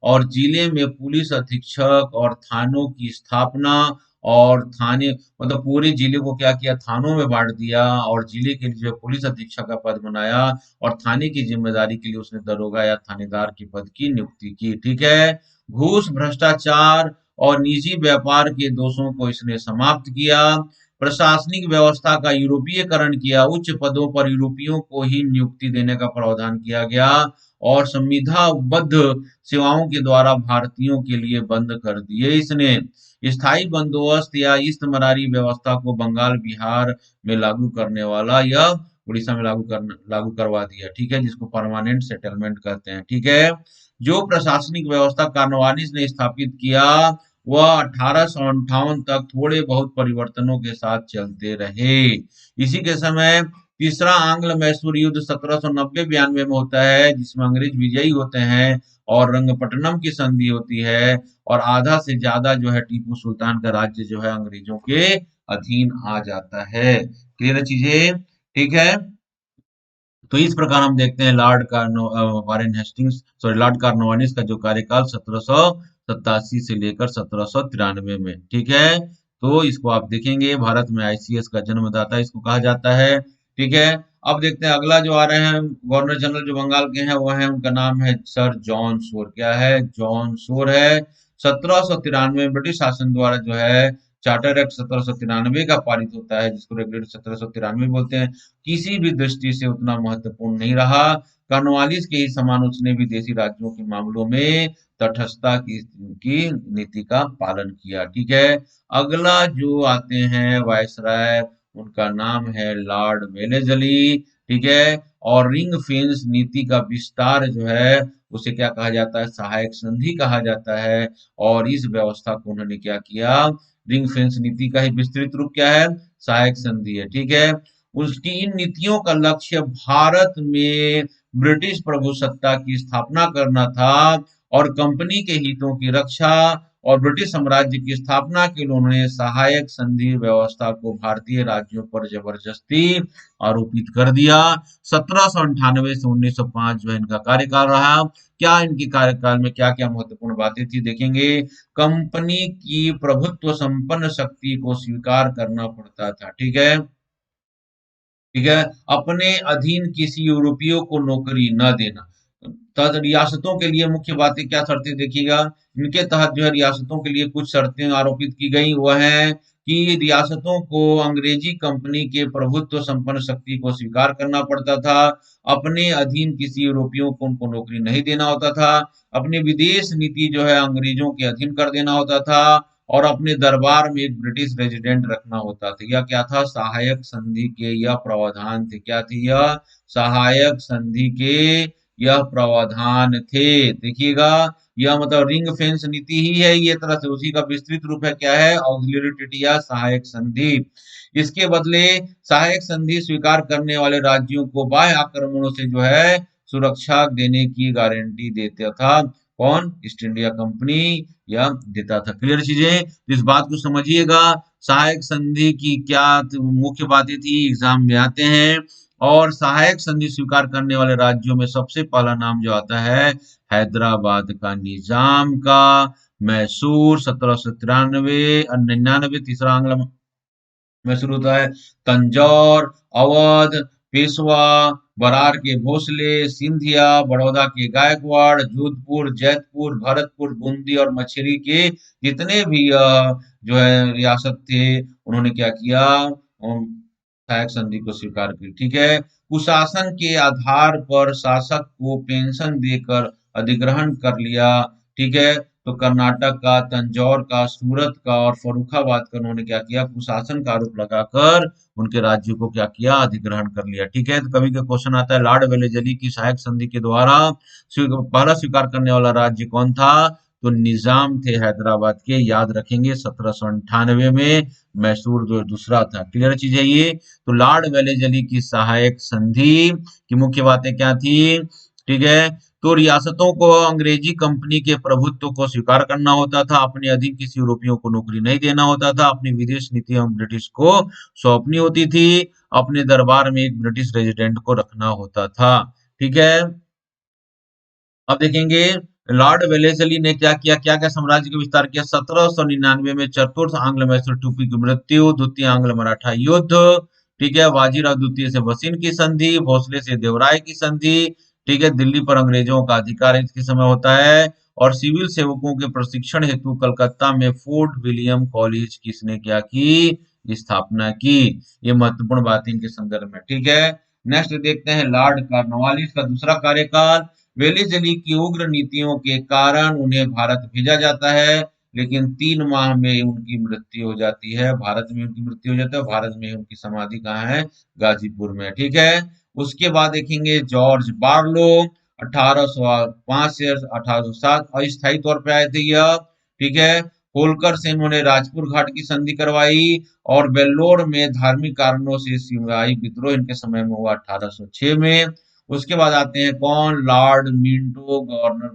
और जिले में पुलिस अधीक्षक और थानों की स्थापना और थाने मतलब पूरे जिले को क्या किया, थानों में बांट दिया और जिले के लिए जो पुलिस अधीक्षक का पद बनाया और थाने की जिम्मेदारी के लिए उसने दरोगा या थानेदार के पद की नियुक्ति की। ठीक है। घूस, भ्रष्टाचार और निजी व्यापार के दोषों को इसने समाप्त किया। प्रशासनिक व्यवस्था का यूरोपीयकरण किया, उच्च पदों पर यूरोपियों को ही नियुक्ति देने का प्रावधान किया गया और संविधाबद्ध सेवाओं के द्वारा भारतीयों के लिए बंद कर दिए इसने। स्थायी बंदोबस्त या इस्तमरारी व्यवस्था को बंगाल, बिहार में लागू करने वाला यह उड़ीसा में लागू करवा दिया। ठीक है, जिसको परमानेंट सेटलमेंट कहते हैं। ठीक है। जो प्रशासनिक व्यवस्था कार्नवालिस ने स्थापित किया वह 1858 तक थोड़े बहुत परिवर्तनों के साथ चलते रहे। इसी के समय तीसरा आंग्ल मैसूर युद्ध 1790-92 में होता है, जिसमें अंग्रेज विजयी होते हैं और रंगपट्टनम की संधि होती है और आधा से ज्यादा जो है टीपू सुल्तान का राज्य जो है अंग्रेजों के अधीन आ जाता है। क्लियर है चीजें? ठीक है। तो इस प्रकार हम देखते हैं वारेन हेस्टिंग्स लॉर्ड कॉर्नवालिस का जो कार्यकाल 1787 से लेकर 1793 में। ठीक है। तो इसको आप देखेंगे, भारत में आईसीएस का जन्मदाता इसको कहा जाता है। ठीक है। अब देखते हैं अगला जो आ रहे हैं गवर्नर जनरल जो बंगाल के हैं वो है, उनका नाम है सर जॉन शोर। क्या है? जॉन शोर है। 1793 में ब्रिटिश शासन द्वारा जो है चार्टर एक्ट 1793 का पारित होता है, जिसको रेगुलेटर 1793 बोलते हैं। किसी भी दृष्टि से उतना महत्वपूर्ण नहीं रहा। कॉर्नवालिस के ही समान उसने विदेशी राज्यों के मामलों में तटस्थता की नीति का पालन किया। ठीक है। अगला जो आते हैं वायसराय, उनका नाम है लॉर्ड वेलेजली। ठीक है। और रिंग फेंस नीति का विस्तार जो है उसे क्या कहा जाता है? सहायक संधि कहा जाता है। और इस व्यवस्था को उन्होंने क्या किया? रिंग फेंस नीति का ही विस्तृत रूप क्या है? सहायक संधि है। ठीक है। उसकी इन नीतियों का लक्ष्य भारत में ब्रिटिश प्रभुसत्ता की स्थापना करना था और कंपनी के हितों की रक्षा और ब्रिटिश साम्राज्य की स्थापना के लिए उन्होंने सहायक संधि व्यवस्था को भारतीय राज्यों पर जबरदस्ती आरोपित कर दिया। 1798 से 1905 जो है इनका कार्यकाल रहा। क्या इनके कार्यकाल में क्या क्या महत्वपूर्ण बातें थी देखेंगे। कंपनी की प्रभुत्व संपन्न शक्ति को स्वीकार करना पड़ता था। ठीक है। ठीक है। अपने अधीन किसी यूरोपीय को नौकरी न देना। तद रियासतों के लिए मुख्य बातें क्या शर्तें देखिएगा। इनके तहत जो है रियासतों के लिए कुछ शर्तें आरोपित की गई, वह है कि रियासतों को अंग्रेजी कंपनी के प्रभुत्व संपन्न शक्ति को स्वीकार करना पड़ता था। अपने अधीन किसी यूरोपियों को उनको नौकरी नहीं देना होता था। अपनी विदेश नीति जो है अंग्रेजों के अधीन कर देना होता था और अपने दरबार में एक ब्रिटिश रेजिडेंट रखना होता था। यह क्या था? सहायक संधि के यह प्रावधान थे। क्या थे यह? सहायक संधि के यह प्रावधान थे। देखिएगा, यह मतलब रिंग फेंस नीति ही है, ये तरह से उसी का विस्तृत रूप है। क्या है? ऑक्सिलरी ट्रीटी या सहायक संधि। इसके बदले सहायक संधि स्वीकार करने वाले राज्यों को बाह्य आक्रमणों से जो है सुरक्षा देने की गारंटी देता था। कौन? ईस्ट इंडिया कंपनी या देता था। क्लियर चीजें? तो इस बात को समझिएगा। सहायक संधि की क्या मुख्य बातें थी, एग्जाम में आते हैं। और सहायक संधि स्वीकार करने वाले राज्यों में सबसे पहला नाम जो आता है हैदराबाद का निजाम का, मैसूर 1793 और 99 तीसरा आंग्ल में शुरू होता है, तंजौर, अवध, पेशवा, बरार के भोसले, सिंधिया, बड़ौदा के गायकवाड़, जोधपुर, जैतपुर, भरतपुर, बूंदी और मछली के जितने भी जो है रियासत थे, उन्होंने क्या किया? सहायक संधि को स्वीकार की। ठीक है। कुशासन के आधार पर शासक को पेंशन देकर अधिग्रहण कर लिया। ठीक है। तो कर्नाटक का, तंजौर का, सूरत का और फर्रुखाबाद का उन्होंने क्या किया? कुशासन का आरोप लगाकर उनके राज्य को क्या किया? अधिग्रहण कर लिया। ठीक है। तो कभी का क्वेश्चन आता है लॉर्ड वेलेजली की सहायक संधि के द्वारा पहला स्वीकार करने वाला राज्य कौन था? तो निजाम थे हैदराबाद के। याद रखेंगे 1798 में मैसूर जो दूसरा था। क्लियर चीज है ये। तो लॉर्ड वेलेजली की सहायक संधि की मुख्य बातें क्या थी? ठीक है। तो रियासतों को अंग्रेजी कंपनी के प्रभुत्व को स्वीकार करना होता था, अपने अधीन किसी यूरोपियों को नौकरी नहीं देना होता था, अपनी विदेश नीति हम ब्रिटिश को सौंपनी होती थी, अपने दरबार में एक ब्रिटिश रेजिडेंट को रखना होता था। ठीक है। अब देखेंगे लॉर्ड वेलेस्ली ने क्या किया, क्या क्या साम्राज्य का विस्तार किया। 1799 में चतुर्थ आंग्ल मैसूर टूपी की मृत्यु, द्वितीय आंग्ल मराठा युद्ध, ठीक है, बाजीराव द्वितीय से बसिन की संधि, भोसले से देवराय की संधि, ठीक है, दिल्ली पर अंग्रेजों का अधिकार इसके समय होता है, और सिविल सेवकों के प्रशिक्षण हेतु कलकत्ता में फोर्ट विलियम कॉलेज किसने क्या की, स्थापना की। ये महत्वपूर्ण बात है इनके संदर्भ में। ठीक है। नेक्स्ट देखते हैं लॉर्ड कॉर्नवालिस का दूसरा कार्यकाल। वेलेस्ली की उग्र नीतियों के कारण उन्हें भारत भेजा जाता है, लेकिन 3 माह में उनकी मृत्यु हो जाती है। भारत में उनकी मृत्यु हो जाती है। भारत में उनकी समाधि कहाँ है, गाजीपुर में। ठीक है। उसके बाद देखेंगे जॉर्ज बार्लो, 1805 से 1807 अस्थायी तौर पर आए थे यह। ठीक है। होलकर से इन्होंने राजपुर घाट की संधि करवाई, और वेल्लोर में धार्मिक कारणों से सिपाही विद्रोह इनके समय में हुआ 1806 में। उसके बाद आते हैं कौन, लॉर्ड मिंटो, गवर्नर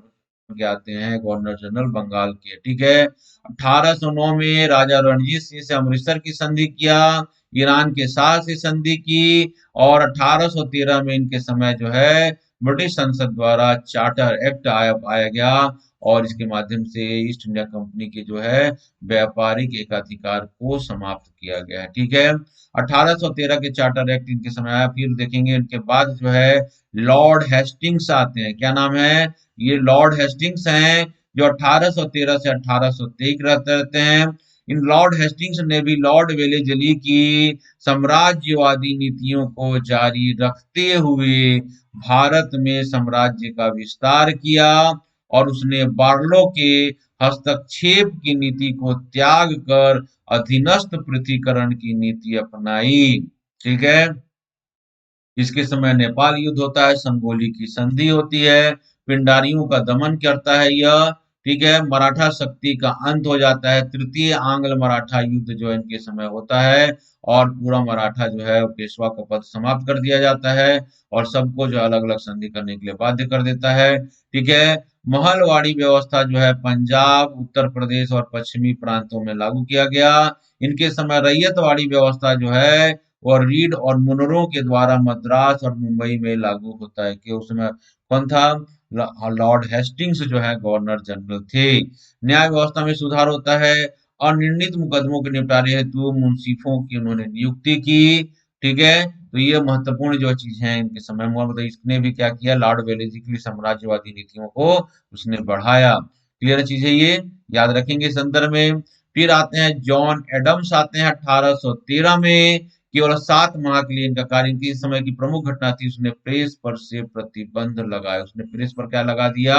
के आते हैं, गवर्नर जनरल बंगाल के। ठीक है। 1809 में राजा रणजीत सिंह से अमृतसर की संधि किया, ईरान के शाह से संधि की, और 1813 में इनके समय जो है ब्रिटिश संसद द्वारा चार्टर एक्ट आया गया, और इसके माध्यम से ईस्ट इंडिया कंपनी के जो है व्यापारिक एकाधिकार को समाप्त किया गया है। ठीक है। 1813 के चार्टर एक्ट इनके समय आया। फिर देखेंगे इनके बाद जो है लॉर्ड हेस्टिंग्स आते हैं। क्या नाम है, ये लॉर्ड हेस्टिंग्स हैं, जो 1813 से 1823 रहते हैं। इन लॉर्ड हेस्टिंग्स ने भी लॉर्ड वेलेस्ली की साम्राज्यवादी नीतियों को जारी रखते हुए भारत में साम्राज्य का विस्तार किया, और उसने बार्लो के हस्तक्षेप की नीति को त्याग कर अधीनस्थ पृथ्वीकरण की नीति अपनाई। ठीक है। इसके समय नेपाल युद्ध होता है, संगोली की संधि होती है, पिंडारियों का दमन करता है यह। ठीक है। मराठा शक्ति का अंत हो जाता है, तृतीय आंग्ल मराठा युद्ध जो इनके समय होता है, और पूरा मराठा जो है पेशवा का पद समाप्त कर दिया जाता है, और सबको जो अलग अलग संधि करने के लिए बाध्य कर देता है। ठीक है। महलवाड़ी व्यवस्था जो है पंजाब, उत्तर प्रदेश और पश्चिमी प्रांतों में लागू किया गया। इनके समय रैयतवाड़ी व्यवस्था जो है और रीड और मुनरो के द्वारा मद्रास और मुंबई में लागू होता है, कि उसमें कौन था, लॉर्ड हेस्टिंग्स जो है गवर्नर जनरल थे। न्याय व्यवस्था में सुधार होता है, अनिर्णित मुकदमों के निपटारे हेतु मुंसिफों की उन्होंने नियुक्ति की। ठीक है। तो ये महत्वपूर्ण जो चीज है इनके समय में, मतलब इसने भी क्या किया, लॉर्ड वेलेस्ली की साम्राज्यवादी नीतियों को उसने बढ़ाया। क्लियर चीज है ये, याद रखेंगे इस संदर्भ में। फिर आते हैं जॉन एडम्स आते हैं 1813 में, केवल 7 माह के लिए इनका कार्य। इनकी इस समय की प्रमुख घटना थी, उसने प्रेस पर से प्रतिबंध लगाया। उसने प्रेस पर क्या लगा दिया,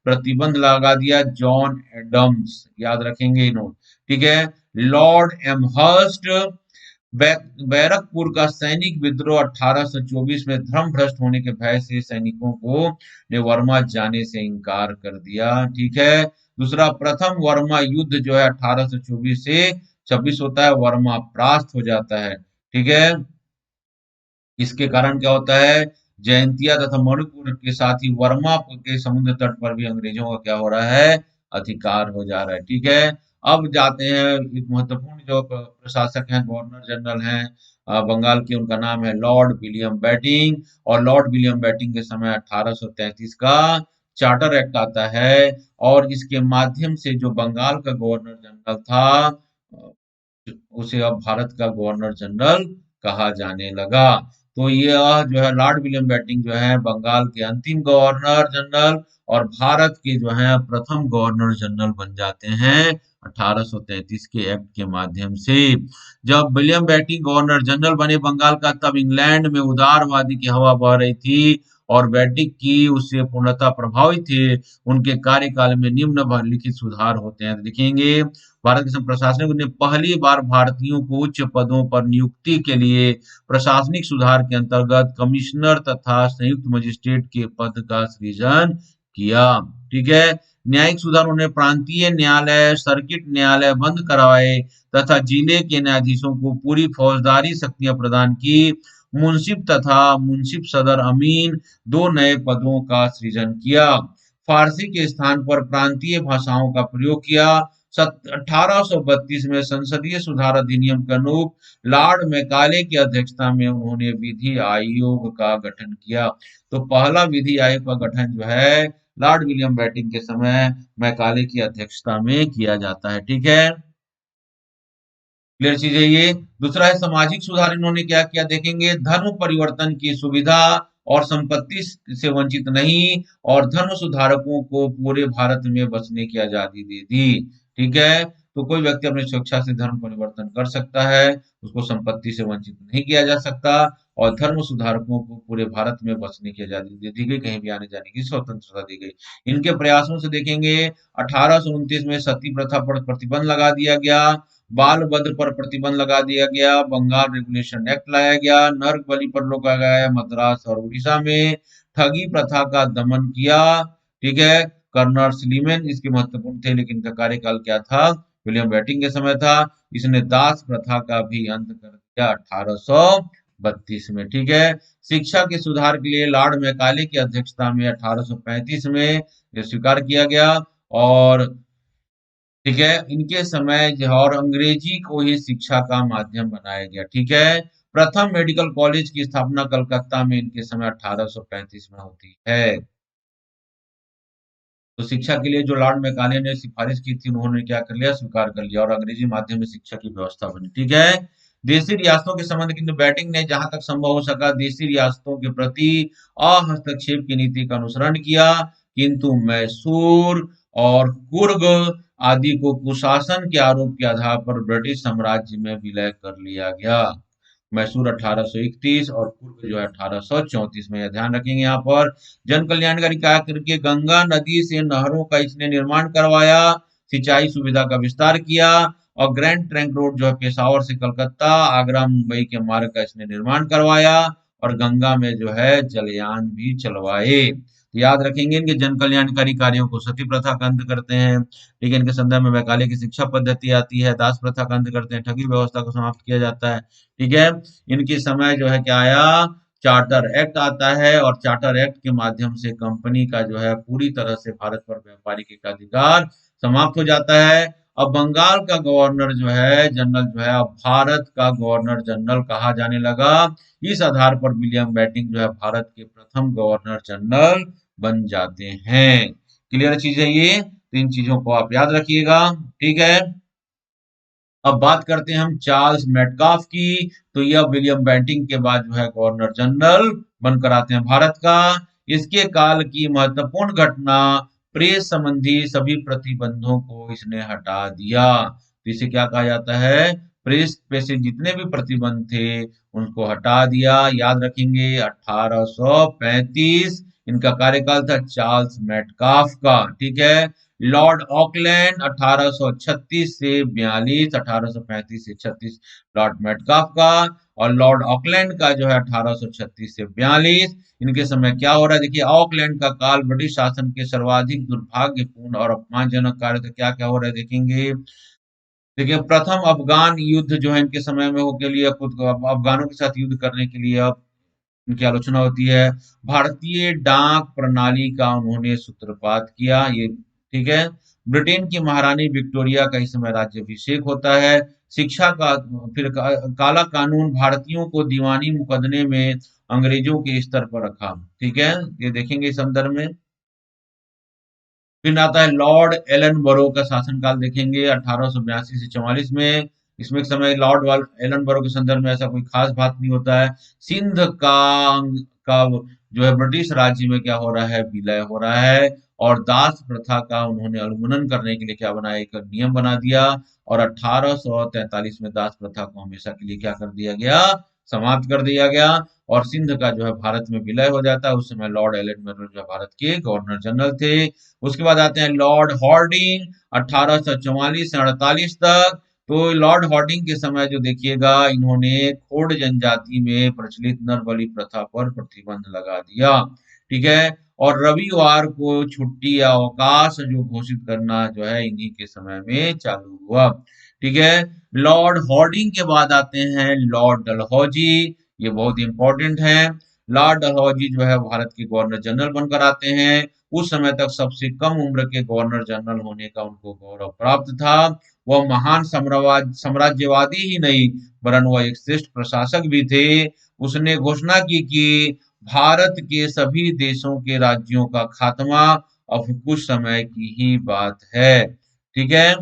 प्रतिबंध लगा दिया, जॉन एडम्स, याद रखेंगे इन्होंने। ठीक है। लॉर्ड एमहर्स्ट, बैरकपुर का सैनिक विद्रोह 1824 में धर्म भ्रष्ट होने के भय से सैनिकों को ने वर्मा जाने से इनकार कर दिया। ठीक है। दूसरा, प्रथम वर्मा युद्ध जो है 1824 से 26 होता है, वर्मा परास्त हो जाता है। ठीक है। इसके कारण क्या होता है, जयंतिया तथा मणिपुर के साथ ही वर्मा के समुद्र तट पर भी अंग्रेजों का क्या हो रहा है, अधिकार हो जा रहा है। ठीक है। अब जाते हैं एक महत्वपूर्ण जो प्रशासक हैं, गवर्नर जनरल हैं बंगाल के, उनका नाम है लॉर्ड विलियम बेटिंग। और लॉर्ड विलियम बेटिंग के समय 1833 का चार्टर एक्ट आता है, और इसके माध्यम से जो बंगाल का गवर्नर जनरल था उसे अब भारत का गवर्नर जनरल कहा जाने लगा। तो यह जो है लॉर्ड विलियम बेटिंग जो है बंगाल के अंतिम गवर्नर जनरल, और भारत के जो है प्रथम गवर्नर जनरल बन जाते हैं 1833 के एक्ट के माध्यम से। जब विलियम बेटिंग गवर्नर जनरल बने बंगाल का, तब इंग्लैंड में उदारवादी की हवा बह रही थी, और बेटिंग की उससे पूर्णतः प्रभावित थे। उनके कार्यकाल में निम्नलिखित सुधार होते हैं, देखेंगे। भारत के प्रशासनिक ने पहली बार भारतीयों को उच्च पदों पर नियुक्ति के लिए प्रशासनिक सुधार के अंतर्गत कमिश्नर तथा संयुक्त मजिस्ट्रेट के पद का सृजन किया। ठीक है। न्यायिक सुधार, उन्होंने प्रांतीय न्यायालय, सर्किट न्यायालय बंद करवाए, तथा जिले के न्यायाधीशों को पूरी फौजदारी शक्तियां प्रदान की। मुंसिफ तथा मुंसिफ सदर अमीन 2 नए पदों का सृजन किया। फारसी के स्थान पर प्रांतीय भाषाओं का प्रयोग किया। 1832 में संसदीय सुधार अधिनियम के अनुरूप लॉर्ड मैकाले की अध्यक्षता में उन्होंने विधि आयोग का गठन किया। तो पहला विधि आयोग का गठन जो है लॉर्ड विलियम बेंटिंक के समय मैकाले की अध्यक्षता में किया जाता है। ठीक है, क्लियर चीज है ये। दूसरा है सामाजिक सुधार, इन्होंने क्या किया देखेंगे, धर्म परिवर्तन की सुविधा और संपत्ति से वंचित नहीं, और धर्म सुधारकों को पूरे भारत में बसने की आजादी दे दी। ठीक है, तो कोई व्यक्ति अपनी स्वेच्छा से धर्म परिवर्तन कर सकता है, उसको संपत्ति से वंचित नहीं किया जा सकता, और धर्म सुधारकों को पूरे भारत में बसने की आजादी दे दी गई, कहीं भी आने जाने की स्वतंत्रता दी गई। इनके प्रयासों से देखेंगे 1829 में सती प्रथा पर प्रतिबंध लगा दिया गया, बाल वध पर प्रतिबंध लगा दिया गया, बंगाल रेगुलेशन एक्ट लाया गया, नर बलि पर रोका गया, मद्रास और उड़ीसा में ठगी प्रथा का दमन किया। ठीक है, कर्नल स्लीमैन इसके महत्वपूर्ण थे, लेकिन इनका कार्यकाल क्या था, विलियम बेंटिंक के समय था। इसने दास प्रथा का भी अंत कर दिया 1832 में। ठीक है, शिक्षा के सुधार के लिए लॉर्ड मैकाले की अध्यक्षता में 1835 में यह स्वीकार किया गया, और ठीक है, इनके समय जो और अंग्रेजी को ही शिक्षा का माध्यम बनाया गया। ठीक है, प्रथम मेडिकल कॉलेज की स्थापना कलकत्ता में इनके समय 1835 में होती है। तो शिक्षा के लिए जो लॉर्ड मैकाले ने सिफारिश की थी, उन्होंने क्या कर लिया, स्वीकार कर लिया, और अंग्रेजी माध्यम में शिक्षा की व्यवस्था बनी। ठीक है, देशी रियासतों के संबंध किंतु बैटिंग ने जहां तक संभव हो सका देशी रियासतों के प्रति अहस्तक्षेप की नीति का अनुसरण किया, किंतु मैसूर और कुर्ग आदि को कुशासन के आरोप के आधार पर ब्रिटिश साम्राज्य में विलय कर लिया गया। मैसूर 1831 और कुर्ग जो है 1834 में। ध्यान रखेंगे यहाँ पर जन कल्याणकारी कार्य करके गंगा नदी से नहरों का इसने निर्माण करवाया, सिंचाई सुविधा का विस्तार किया, और ग्रैंड ट्रंक रोड जो है पेशावर से कलकत्ता, आगरा, मुंबई के मार्ग का इसने निर्माण करवाया, और गंगा में जो है जलयान भी चलवाए। याद रखेंगे इनके जन कल्याणकारी कार्यों को, सती प्रथा का अंत करते हैं, ठीक है, इनके संदर्भ में मैकाले की शिक्षा पद्धति आती है, दास प्रथा का अंत करते हैं, ठगी व्यवस्था को समाप्त किया जाता है। ठीक है, इनके समय जो है क्या आया, चार्टर एक्ट आता है, और चार्टर एक्ट के माध्यम से कंपनी का जो है पूरी तरह से भारत पर व्यापारिक एकाधिकार समाप्त हो जाता है। अब बंगाल का गवर्नर जो है जनरल जो है अब भारत का गवर्नर जनरल कहा जाने लगा। इस आधार पर विलियम बेंटिंक जो है भारत के प्रथम गवर्नर जनरल बन जाते हैं। क्लियर चीज है ये, तो इन चीजों को आप याद रखिएगा। ठीक है, अब बात करते हैं हम चार्ल्स मेटकाफ की। तो यह विलियम बेंटिंक के बाद जो है गवर्नर जनरल बनकर आते हैं भारत का। इसके काल की महत्वपूर्ण घटना, प्रेस संबंधी सभी प्रतिबंधों को इसने हटा दिया। तो इसे क्या कहा जाता है, प्रेस पे से जितने भी प्रतिबंध थे उनको हटा दिया। याद रखेंगे 1835 इनका कार्यकाल था चार्ल्स मेटकाफ का। ठीक है, लॉर्ड ऑकलैंड 1836 से 42, 1835 से 36 लॉर्ड मेटकाफ का, और लॉर्ड ऑकलैंड का जो है 1836 से 42। इनके समय क्या हो रहा है, देखिए ऑकलैंड का काल ब्रिटिश शासन के सर्वाधिक दुर्भाग्यपूर्ण और अपमानजनक कार्य था। क्या क्या हो रहा है देखेंगे। देखिए प्रथम अफगान युद्ध जो है इनके समय में हो के लिए खुद अफगानों के साथ युद्ध करने के लिए अब इनकी आलोचना होती है। भारतीय डाक प्रणाली का उन्होंने सूत्रपात किया, ये ठीक है। ब्रिटेन की महारानी विक्टोरिया का इस समय राज्याभिषेक होता है। शिक्षा का फिर काला कानून भारतीयों को दीवानी मुकदमे में अंग्रेजों के स्तर पर रखा। ठीक है, ये देखेंगे इस संदर्भ में। फिर आता है लॉर्ड एलन बरो का शासनकाल देखेंगे 1882 से 44 में। इसमें समय लॉर्ड एलन बरो के संदर्भ में ऐसा कोई खास बात नहीं होता है। सिंध का जो है ब्रिटिश राज्य में क्या हो रहा है, विलय हो रहा है, और दास प्रथा का उन्होंने उन्मूलन करने के लिए क्या बनाया, एक नियम बना दिया, और 1843 में दास प्रथा को हमेशा के लिए क्या कर दिया गया, समाप्त कर दिया गया, और सिंध का जो है भारत में विलय हो जाता है। उस समय लॉर्ड एलन बरो जो भारत के गवर्नर जनरल थे। उसके बाद आते हैं लॉर्ड हॉर्डिंग 1844 से 48 तक। तो लॉर्ड हॉर्डिंग के समय जो देखिएगा इन्होंने खोड़ जनजाति में प्रचलित नरबलि प्रथा पर प्रतिबंध लगा दिया। ठीक है, और रविवार को छुट्टी या अवकाश जो घोषित करना जो है इन्हीं के समय में चालू हुआ। ठीक है, लॉर्ड हॉर्डिंग के बाद आते हैं लॉर्ड डलहौजी, ये बहुत इंपॉर्टेंट है। लॉर्ड डलहौजी जो है भारत के गवर्नर जनरल बनकर आते हैं। उस समय तक सबसे कम उम्र के गवर्नर जनरल होने का उनको गौरव प्राप्त था। वह महान साम्राज्यवादी ही नहीं, वरन वह एक श्रेष्ठ प्रशासक भी थे। उसने घोषणा की कि भारत के सभी देशों के राज्यों का खात्मा अब कुछ समय की ही बात है। ठीक है।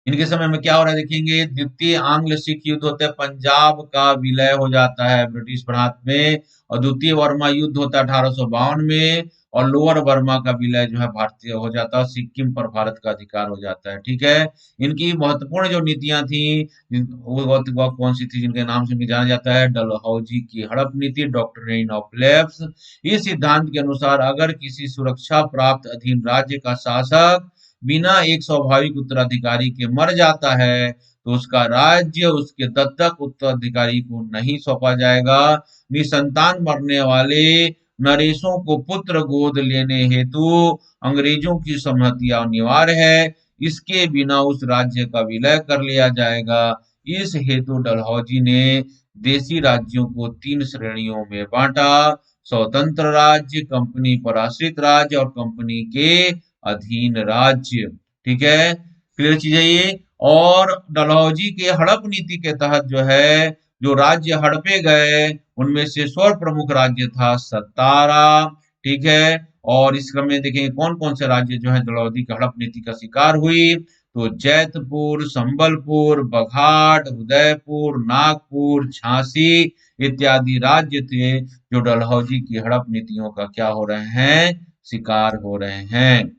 इनके समय में क्या हो रहा है देखेंगे, द्वितीय आंग्ल सिख युद्ध होता है, पंजाब का विलय हो जाता है ब्रिटिश प्रांत में। और द्वितीय बर्मा युद्ध होता है 1852 में। और लोअर बर्मा का विलय जो है भारतीय हो जाता है, सिक्किम पर भारत का अधिकार हो जाता है। ठीक है। इनकी महत्वपूर्ण जो नीतियां थी, वो कौन सी थी, जिनके नाम से भी जाना जाता है, डलहौजी की हड़प नीति, डॉक्ट्रिन ऑफ लैप्स। इस सिद्धांत के अनुसार अगर किसी सुरक्षा प्राप्त अधीन राज्य का शासक बिना एक स्वाभाविक उत्तराधिकारी के मर जाता है, तो उसका राज्य उसके दत्तक उत्तराधिकारी को नहीं सौंपा जाएगा। निसंतान मरने वाले नरेशों को पुत्र गोद लेने हेतु अंग्रेजों की सहमति अनिवार्य है। इसके बिना उस राज्य का विलय कर लिया जाएगा। इस हेतु डलहौजी ने देशी राज्यों को 3 श्रेणियों में बांटा: स्वतंत्र राज्य, कंपनी पर आश्रित राज्य और कंपनी के अधीन राज्य। ठीक है। क्लियर चीज है ये। और डलहौजी के हड़प नीति के तहत जो है, जो राज्य हड़पे गए उनमें से स्वर प्रमुख राज्य था सतारा। ठीक है। और इस क्रम में देखेंगे कौन कौन से राज्य जो है डलहौजी की हड़प नीति का शिकार हुई। तो जैतपुर, संबलपुर, बघाट, उदयपुर, नागपुर, झांसी इत्यादि राज्य थे जो डलहौजी की हड़प नीतियों का क्या हो रहे हैं, शिकार हो रहे हैं।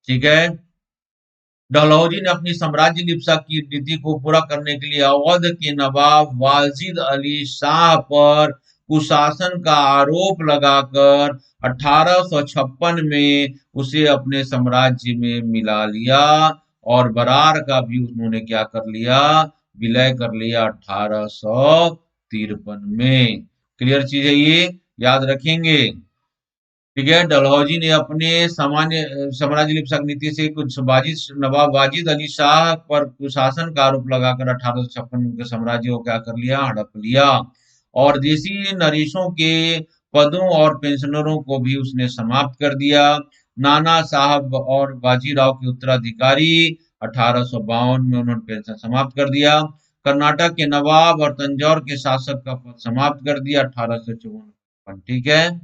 ठीक है। डलहौजी ने अपनी साम्राज्य लिप्सा की नीति को पूरा करने के लिए अवध के नवाब वाजिद अली शाह पर कुशासन का आरोप लगाकर 1856 में उसे अपने साम्राज्य में मिला लिया। और बरार का भी उन्होंने क्या कर लिया, विलय कर लिया 1853 में। क्लियर चीज है ये, याद रखेंगे। ठीक है। डलहौजी ने अपने सामान्य साम्राज्य लिप्सा नीति से कुछ नवाब वाजिद अली शाह पर कुशासन का आरोप लगाकर 1856 के साम्राज्य को क्या कर लिया, हड़प लिया। और देसी नरेशों के पदों और पेंशनरों को भी उसने समाप्त कर दिया। नाना साहब और बाजीराव के उत्तराधिकारी 1852 में उन्होंने पेंशन समाप्त कर दिया। कर्नाटक के नवाब और तंजौर के शासक का पद समाप्त कर दिया 1854। ठीक है।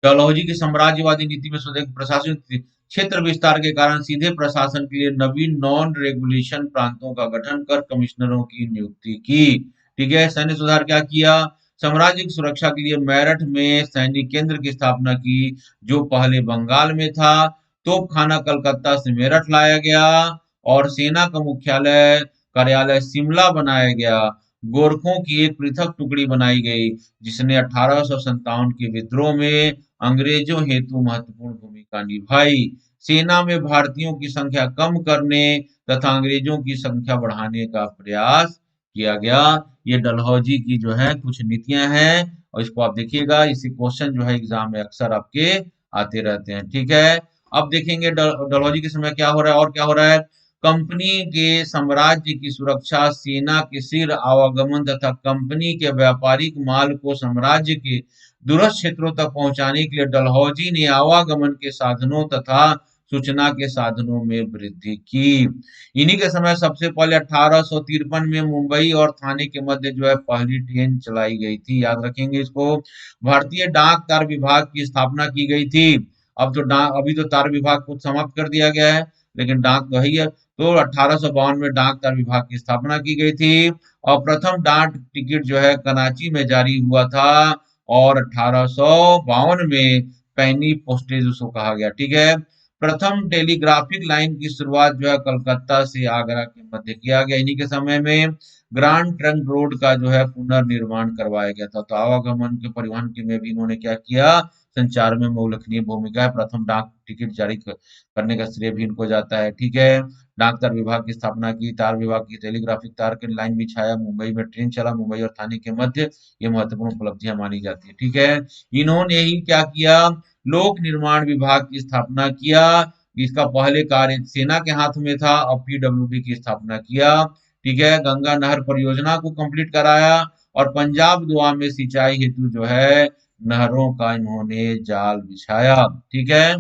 डलहौजी की साम्राज्यवादी नीति में स्वतंत्र प्रशासन क्षेत्र विस्तार के कारण सीधे प्रशासन के लिए नवीन नॉन रेगुलेशन प्रांतों का गठन कर कमिश्नरों की नियुक्ति की। ठीक है। सैन्य सुधार क्या किया, साम्राज्य की सुरक्षा के लिए मेरठ में सैनिक केंद्र की स्थापना की, जो पहले बंगाल में था। तोपखाना कलकत्ता से मेरठ लाया गया और सेना का मुख्यालय कार्यालय शिमला बनाया गया। गोरखों की एक पृथक टुकड़ी बनाई गई, जिसने 1857 के विद्रोह में अंग्रेजों हेतु महत्वपूर्ण भूमिका निभाई। सेना में भारतीयों की संख्या कम करने तथा अंग्रेजों की संख्या बढ़ाने का प्रयास किया गया। ये डलहौजी की जो है कुछ नीतियां हैं, और इसको आप देखिएगा, इसी क्वेश्चन जो है एग्जाम में अक्सर आपके आते रहते हैं। ठीक है। अब देखेंगे डलहौजी के समय क्या हो रहा है और क्या हो रहा है। कंपनी के साम्राज्य की सुरक्षा, सेना के शीघ्र आवागमन तथा कंपनी के व्यापारिक माल को साम्राज्य के दूरस्थ क्षेत्रों तक पहुंचाने के लिए डलहौजी ने आवागमन के साधनों तथा सूचना के साधनों में वृद्धि की। इन्हीं के समय सबसे पहले 1853 में मुंबई और थाने के मध्य जो है पहली ट्रेन चलाई गई थी, याद रखेंगे इसको। भारतीय डाक तार विभाग की स्थापना की गई थी। अभी तो तार विभाग को समाप्त कर दिया गया है, लेकिन डाक तो है ही है। तो 1852 में डाक तार विभाग की स्थापना की गई थी। और प्रथम डाक टिकट जो है कराची में जारी हुआ था। और 1852 में पैनी पोस्टेज उसको कहा गया। ठीक है। प्रथम टेलीग्राफिक लाइन की शुरुआत जो है कलकत्ता से आगरा के मध्य किया गया। इन्हीं के समय में ग्रांड ट्रंक रोड का जो है पुनर्निर्माण करवाया गया था। तो आवागमन के परिवहन के में भी इन्होंने क्या किया, संचार में उल्लेखनीय भूमिका है। प्रथम डाक टिकट जारी करने का श्रेय भी इनको जाता है। ठीक है। डाक तार विभाग की स्थापना की, तार विभाग की टेलीग्राफिक तार के लाइन बिछाया, मुंबई में ट्रेन चला, मुंबई और थाने के मध्य, ये महत्वपूर्ण उपलब्धियां मानी जाती है। ठीक है। इन्होंने ही क्या किया, लोक निर्माण विभाग की स्थापना किया। इसका पहले कार्य सेना के हाथ में था, और पीडब्ल्यूडी की स्थापना किया। ठीक है। गंगा नहर परियोजना को कंप्लीट कराया और पंजाब दोआ में सिंचाई हेतु जो है नहरों का इन्होंने जाल बिछाया। ठीक है।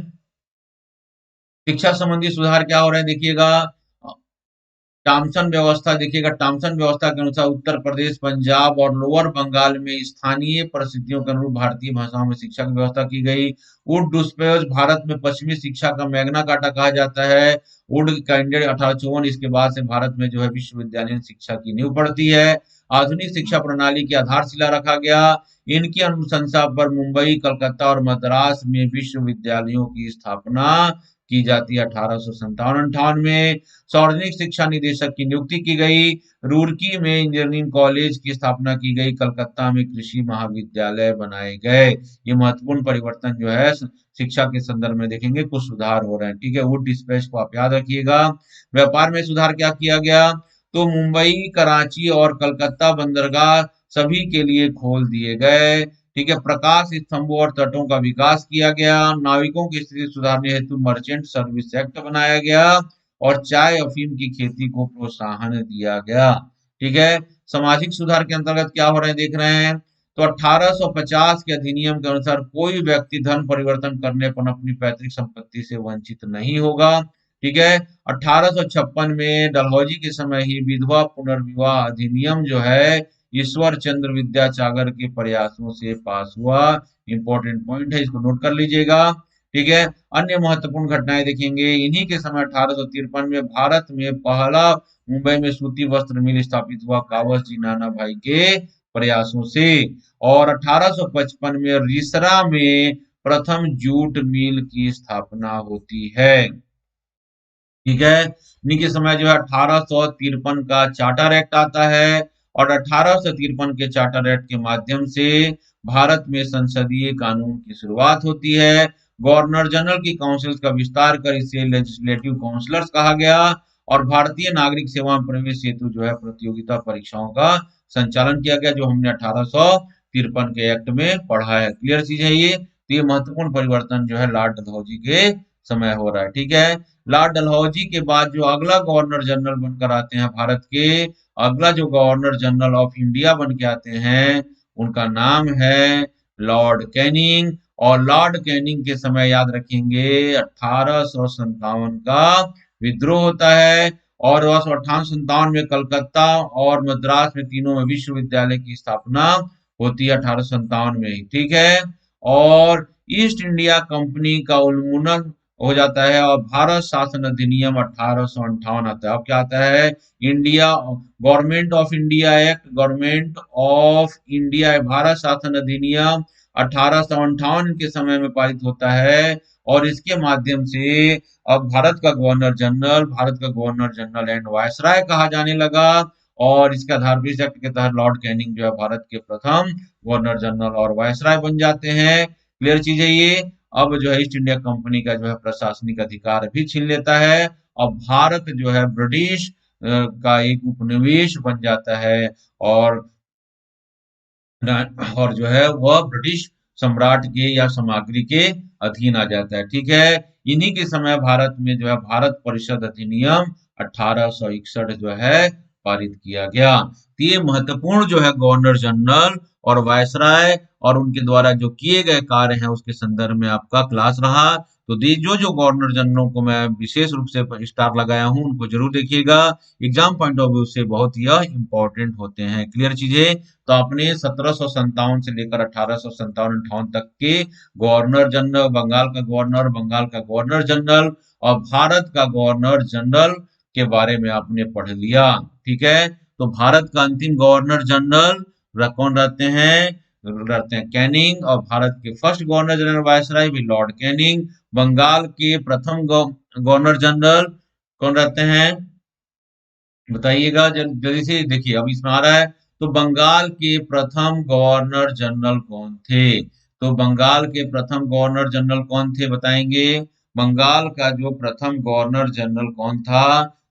शिक्षा संबंधी सुधार क्या हो रहे हैं देखिएगा। टॉमसन व्यवस्था देखिएगा, टॉमसन व्यवस्था के अनुसार उत्तर प्रदेश, पंजाब और लोअर बंगाल में स्थानीय परिस्थितियों के अनुरूप भारतीय भाषाओं में शिक्षा की व्यवस्था की गई। वुड डुस्पेज भारत में पश्चिमी शिक्षा का मैग्ना कार्टा कहा जाता है। वुड कैंडिडेट 1854 इसके बाद से भारत में जो है विश्वविद्यालय शिक्षा की नींव पड़ती है। आधुनिक शिक्षा प्रणाली की आधारशिला रखा गया। इनकी अनुशंसा पर मुंबई, कलकत्ता और मद्रास में विश्वविद्यालयों की स्थापना की जाती है 1857-58 में। सार्वजनिक शिक्षा निदेशक की नियुक्ति की गई। रुड़की में इंजीनियरिंग कॉलेज की स्थापना की गई। कलकत्ता में कृषि महाविद्यालय बनाए गए। ये महत्वपूर्ण परिवर्तन जो है शिक्षा के संदर्भ में देखेंगे, कुछ सुधार हो रहे हैं। ठीक है, वुड डिस्पैच को आप याद रखिएगा। व्यापार में सुधार क्या किया गया, तो मुंबई, कराची और कलकत्ता बंदरगाह सभी के लिए खोल दिए गए। ठीक है, प्रकाश स्तंभों और तटों का विकास किया गया। नाविकों की स्थिति सुधारने हेतु मर्चेंट सर्विस एक्ट बनाया गया और चाय अफीम की खेती को प्रोत्साहन दिया गया। ठीक है। सामाजिक सुधार के अंतर्गत क्या हो रहे हैं देख रहे हैं, तो 1850 के अधिनियम के अनुसार कोई व्यक्ति धन परिवर्तन करने पर अपनी पैतृक संपत्ति से वंचित नहीं होगा। ठीक है। 1856 में डलहौजी के समय ही विधवा पुनर्विवाह अधिनियम जो है ईश्वर चंद्र विद्यासागर के प्रयासों से पास हुआ। इंपॉर्टेंट पॉइंट है, इसको नोट कर लीजिएगा। ठीक है। अन्य महत्वपूर्ण घटनाएं देखेंगे, इन्हीं के समय 1853 में भारत में पहला मुंबई में सूती वस्त्र मिल स्थापित हुआ कावस जी नाना भाई के प्रयासों से। और 1855 में रिसरा में प्रथम जूट मिल की स्थापना होती है। ठीक है। इन्हीं के समय जो है 1853 का चार्टर एक्ट आता है और 1853 के चार्टर एक्ट के माध्यम से भारत में संसदीय कानून की शुरुआत होती है। गवर्नर जनरल की काउंसिल का विस्तार कर इसे लेजिस्लेटिव काउंसलर्स कहा गया और भारतीय नागरिक सेवा में प्रवेश हेतु जो है प्रतियोगिता परीक्षाओं का संचालन किया गया, जो हमने 1853 के एक्ट में पढ़ा है। क्लियर चीज है ये। तो ये महत्वपूर्ण परिवर्तन जो है लॉर्ड डलहौजी के समय हो रहा है। ठीक है। लॉर्ड डलहौजी के बाद जो अगला गवर्नर जनरल बनकर आते हैं भारत के, अगला जो गवर्नर जनरल ऑफ इंडिया बन के आते हैं उनका नाम है लॉर्ड कैनिंग। और लॉर्ड कैनिंग के समय याद रखेंगे 1857 का विद्रोह होता है और 1857 में कलकत्ता और मद्रास में तीनों में विश्वविद्यालय की स्थापना होती है 1857 में ही। ठीक है। और ईस्ट इंडिया कंपनी का उन्मूलन हो जाता है और भारत शासन अधिनियम 1858 आता है। अब क्या आता है, India government of India act, government of India Bharat शासन अधिनियम 1858 के समय में पारित होता है और इसके माध्यम से अब भारत का गवर्नर जनरल एंड वायसराय कहा जाने लगा और इसके आधार पर इस एक्ट के तहत लॉर्ड कैनिंग जो है भारत के प्रथम गवर्नर जनरल और वायसराय बन जाते हैं। क्लियर चीज है ये। अब जो है ईस्ट इंडिया कंपनी का जो है प्रशासनिक अधिकार भी छीन लेता है। अब भारत जो है ब्रिटिश का एक उपनिवेश बन जाता है और जो है वह ब्रिटिश सम्राट के या सामग्री के अधीन आ जाता है। ठीक है। इन्हीं के समय भारत में जो है भारत परिषद अधिनियम 1861 जो है पारित किया गया। तो ये महत्वपूर्ण जो है गवर्नर जनरल और वायसराय और उनके द्वारा जो किए गए कार्य हैं उसके संदर्भ में आपका क्लास रहा। तो जो गवर्नर जनरलों को मैं विशेष रूप से स्टार लगाया हूं उनको जरूर देखिएगा, एग्जाम पॉइंट ऑफ व्यू से बहुत यह इंपॉर्टेंट होते हैं। क्लियर चीजें। तो आपने 1757 से लेकर 1857-58 तक के गवर्नर जनरल, बंगाल का गवर्नर जनरल और भारत का गवर्नर जनरल के बारे में आपने पढ़ लिया। ठीक है। तो भारत का अंतिम गवर्नर जनरल कौन रहते हैं कैनिंग और भारत के फर्स्ट गवर्नर जनरल वायसराय भी लॉर्ड कैनिंग। बंगाल के प्रथम गवर्नर जनरल कौन रहते हैं बताइएगा जल्दी से। देखिए अब इसमें आ रहा है, तो बंगाल के प्रथम गवर्नर जनरल कौन थे, तो बंगाल के प्रथम गवर्नर जनरल कौन थे बताएंगे। बंगाल का जो प्रथम गवर्नर जनरल कौन था,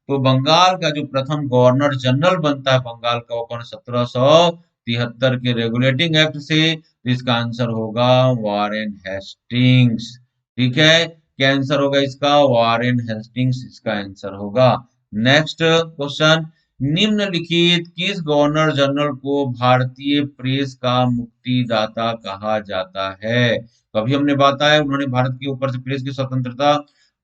तो बंगाल का जो प्रथम गवर्नर जनरल बनता है बंगाल का वो कौन, 1773 के रेगुलेटिंग एक्ट से। तो इसका आंसर होगा वारेन हेस्टिंग्स। ठीक है। क्या आंसर होगा इसका, वारेन हेस्टिंग्स इसका आंसर होगा। नेक्स्ट क्वेश्चन, निम्नलिखित किस गवर्नर जनरल को भारतीय प्रेस का मुक्तिदाता कहा जाता है? तो अभी हमने बताया उन्होंने भारत के ऊपर से प्रेस की स्वतंत्रता,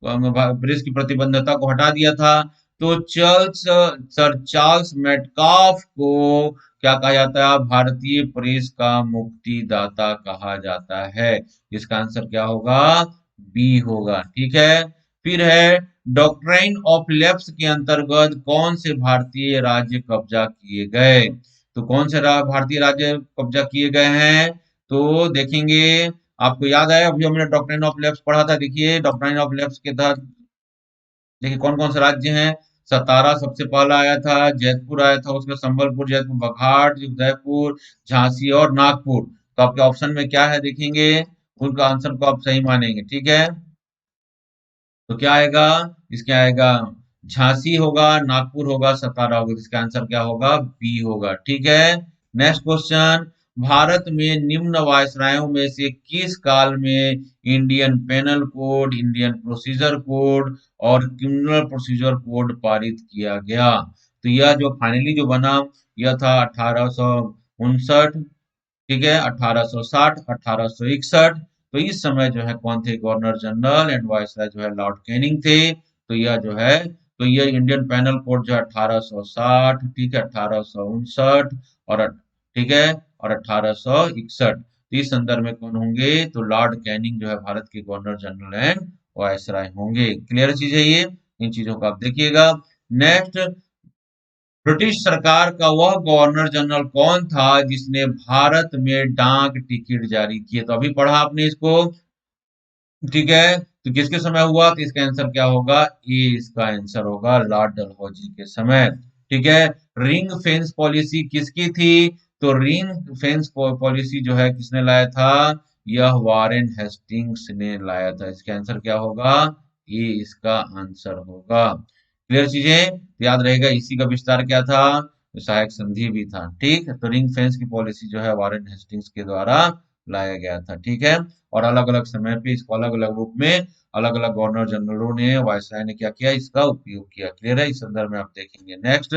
प्रेस की प्रतिबंधता को हटा दिया था। तो सर चार्ल्स मेटकाफ को क्या कहा जाता है? भारतीय प्रेस का मुक्तिदाता कहा जाता है। इसका आंसर क्या होगा? बी होगा। ठीक है। फिर है डॉक्ट्राइन ऑफ लेफ्ट के अंतर्गत कौन से भारतीय राज्य कब्जा किए गए? तो कौन से भारतीय राज्य कब्जा किए गए हैं? तो देखेंगे, आपको याद है अभी हमने डॉक्ट्राइन ऑफ लेफ्ट पढ़ा था। देखिए डॉक्ट्राइन ऑफ लेफ्ट के तहत देखिए कौन कौन से राज्य हैं। सतारा सबसे पहला आया था, जयपुर आया था, उसके संबलपुर, जयपुर, बघाट, उदयपुर, झांसी और नागपुर। तो आपके ऑप्शन में क्या है देखेंगे, उनका आंसर को आप सही मानेंगे। ठीक है। तो क्या आएगा? इसके आएगा झांसी होगा, नागपुर होगा, सतारा होगा। तो इसका आंसर क्या होगा? बी होगा। ठीक है। नेक्स्ट क्वेश्चन, भारत में निम्न वायसरायों में से किस काल में Indian penal code, Indian procedure code और क्रिमिनल प्रोसीजर कोड पारित किया गया? तो यह जो फाइनली जो बना, यह था 1859। ठीक है, 1860, 1861। तो इस समय जो है कौन थे गवर्नर जनरल एंड वायसराय? जो है लॉर्ड कैनिंग थे। तो यह जो है, तो यह इंडियन पैनल कोड जो है 1860, ठीक है, 1859 और ठीक है, और 1861। तो इस संदर्भ में कौन होंगे? तो लॉर्ड कैनिंग जो है भारत के गवर्नर जनरल एंड वायसराय होंगे। क्लियर चीज है ये, इन चीजों को आप देखिएगा। नेक्स्ट, ब्रिटिश सरकार का वह गवर्नर जनरल कौन था जिसने भारत में डाक टिकट जारी किए? तो अभी पढ़ा आपने इसको। ठीक है। तो किसके समय हुआ? तो इसका आंसर क्या होगा? ये इसका आंसर होगा लॉर्ड डलहौजी के समय। ठीक है। रिंग फेंस पॉलिसी किसकी थी? तो रिंग फेंस पॉलिसी जो है किसने लाया था? यह वारेन हेस्टिंग्स ने लाया था। इसका आंसर क्या होगा? ये इसका आंसर होगा। क्लियर चीजें? तो याद रहेगा इसी का विस्तार क्या था? तो सहायक संधि भी था। ठीक है। तो रिंग फेंस की पॉलिसी जो है वारेन हेस्टिंग्स के द्वारा लाया गया था। ठीक है। और अलग अलग समय पे इसको अलग अलग रूप में अलग अलग गवर्नर जनरलों ने, वायसराय ने क्या किया? इसका उपयोग किया। क्लियर है? इस संदर्भ में आप देखेंगे। नेक्स्ट,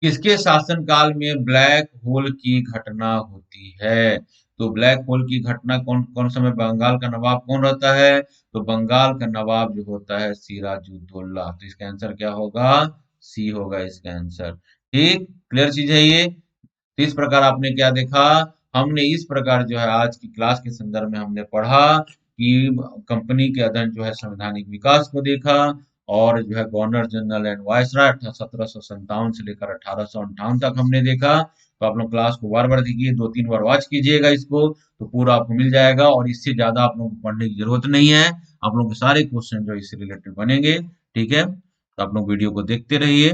किसके शासनकाल में ब्लैक होल की घटना होती है? तो ब्लैक होल की घटना कौन कौन समय, बंगाल का नवाब कौन रहता है? तो बंगाल का नवाब जो होता है सिराजुद्दौला। तो इसका आंसर क्या होगा? सी होगा इसका आंसर। ठीक, क्लियर चीज है ये। तो इस प्रकार आपने क्या देखा? हमने इस प्रकार जो है आज की क्लास के संदर्भ में हमने पढ़ा कि कंपनी के अधीन जो है संवैधानिक विकास को देखा, और जो है गवर्नर जनरल एंड वायसराय 1757 से लेकर 1858 तक हमने देखा। तो आप लोग क्लास को बार बार देखिए, दो तीन बार वॉच कीजिएगा इसको, तो पूरा आपको मिल जाएगा। और इससे ज्यादा आप लोगों को पढ़ने की जरूरत नहीं है। आप लोग के सारे क्वेश्चन जो इससे रिलेटेड बनेंगे। ठीक है। तो आप लोग वीडियो को देखते रहिए।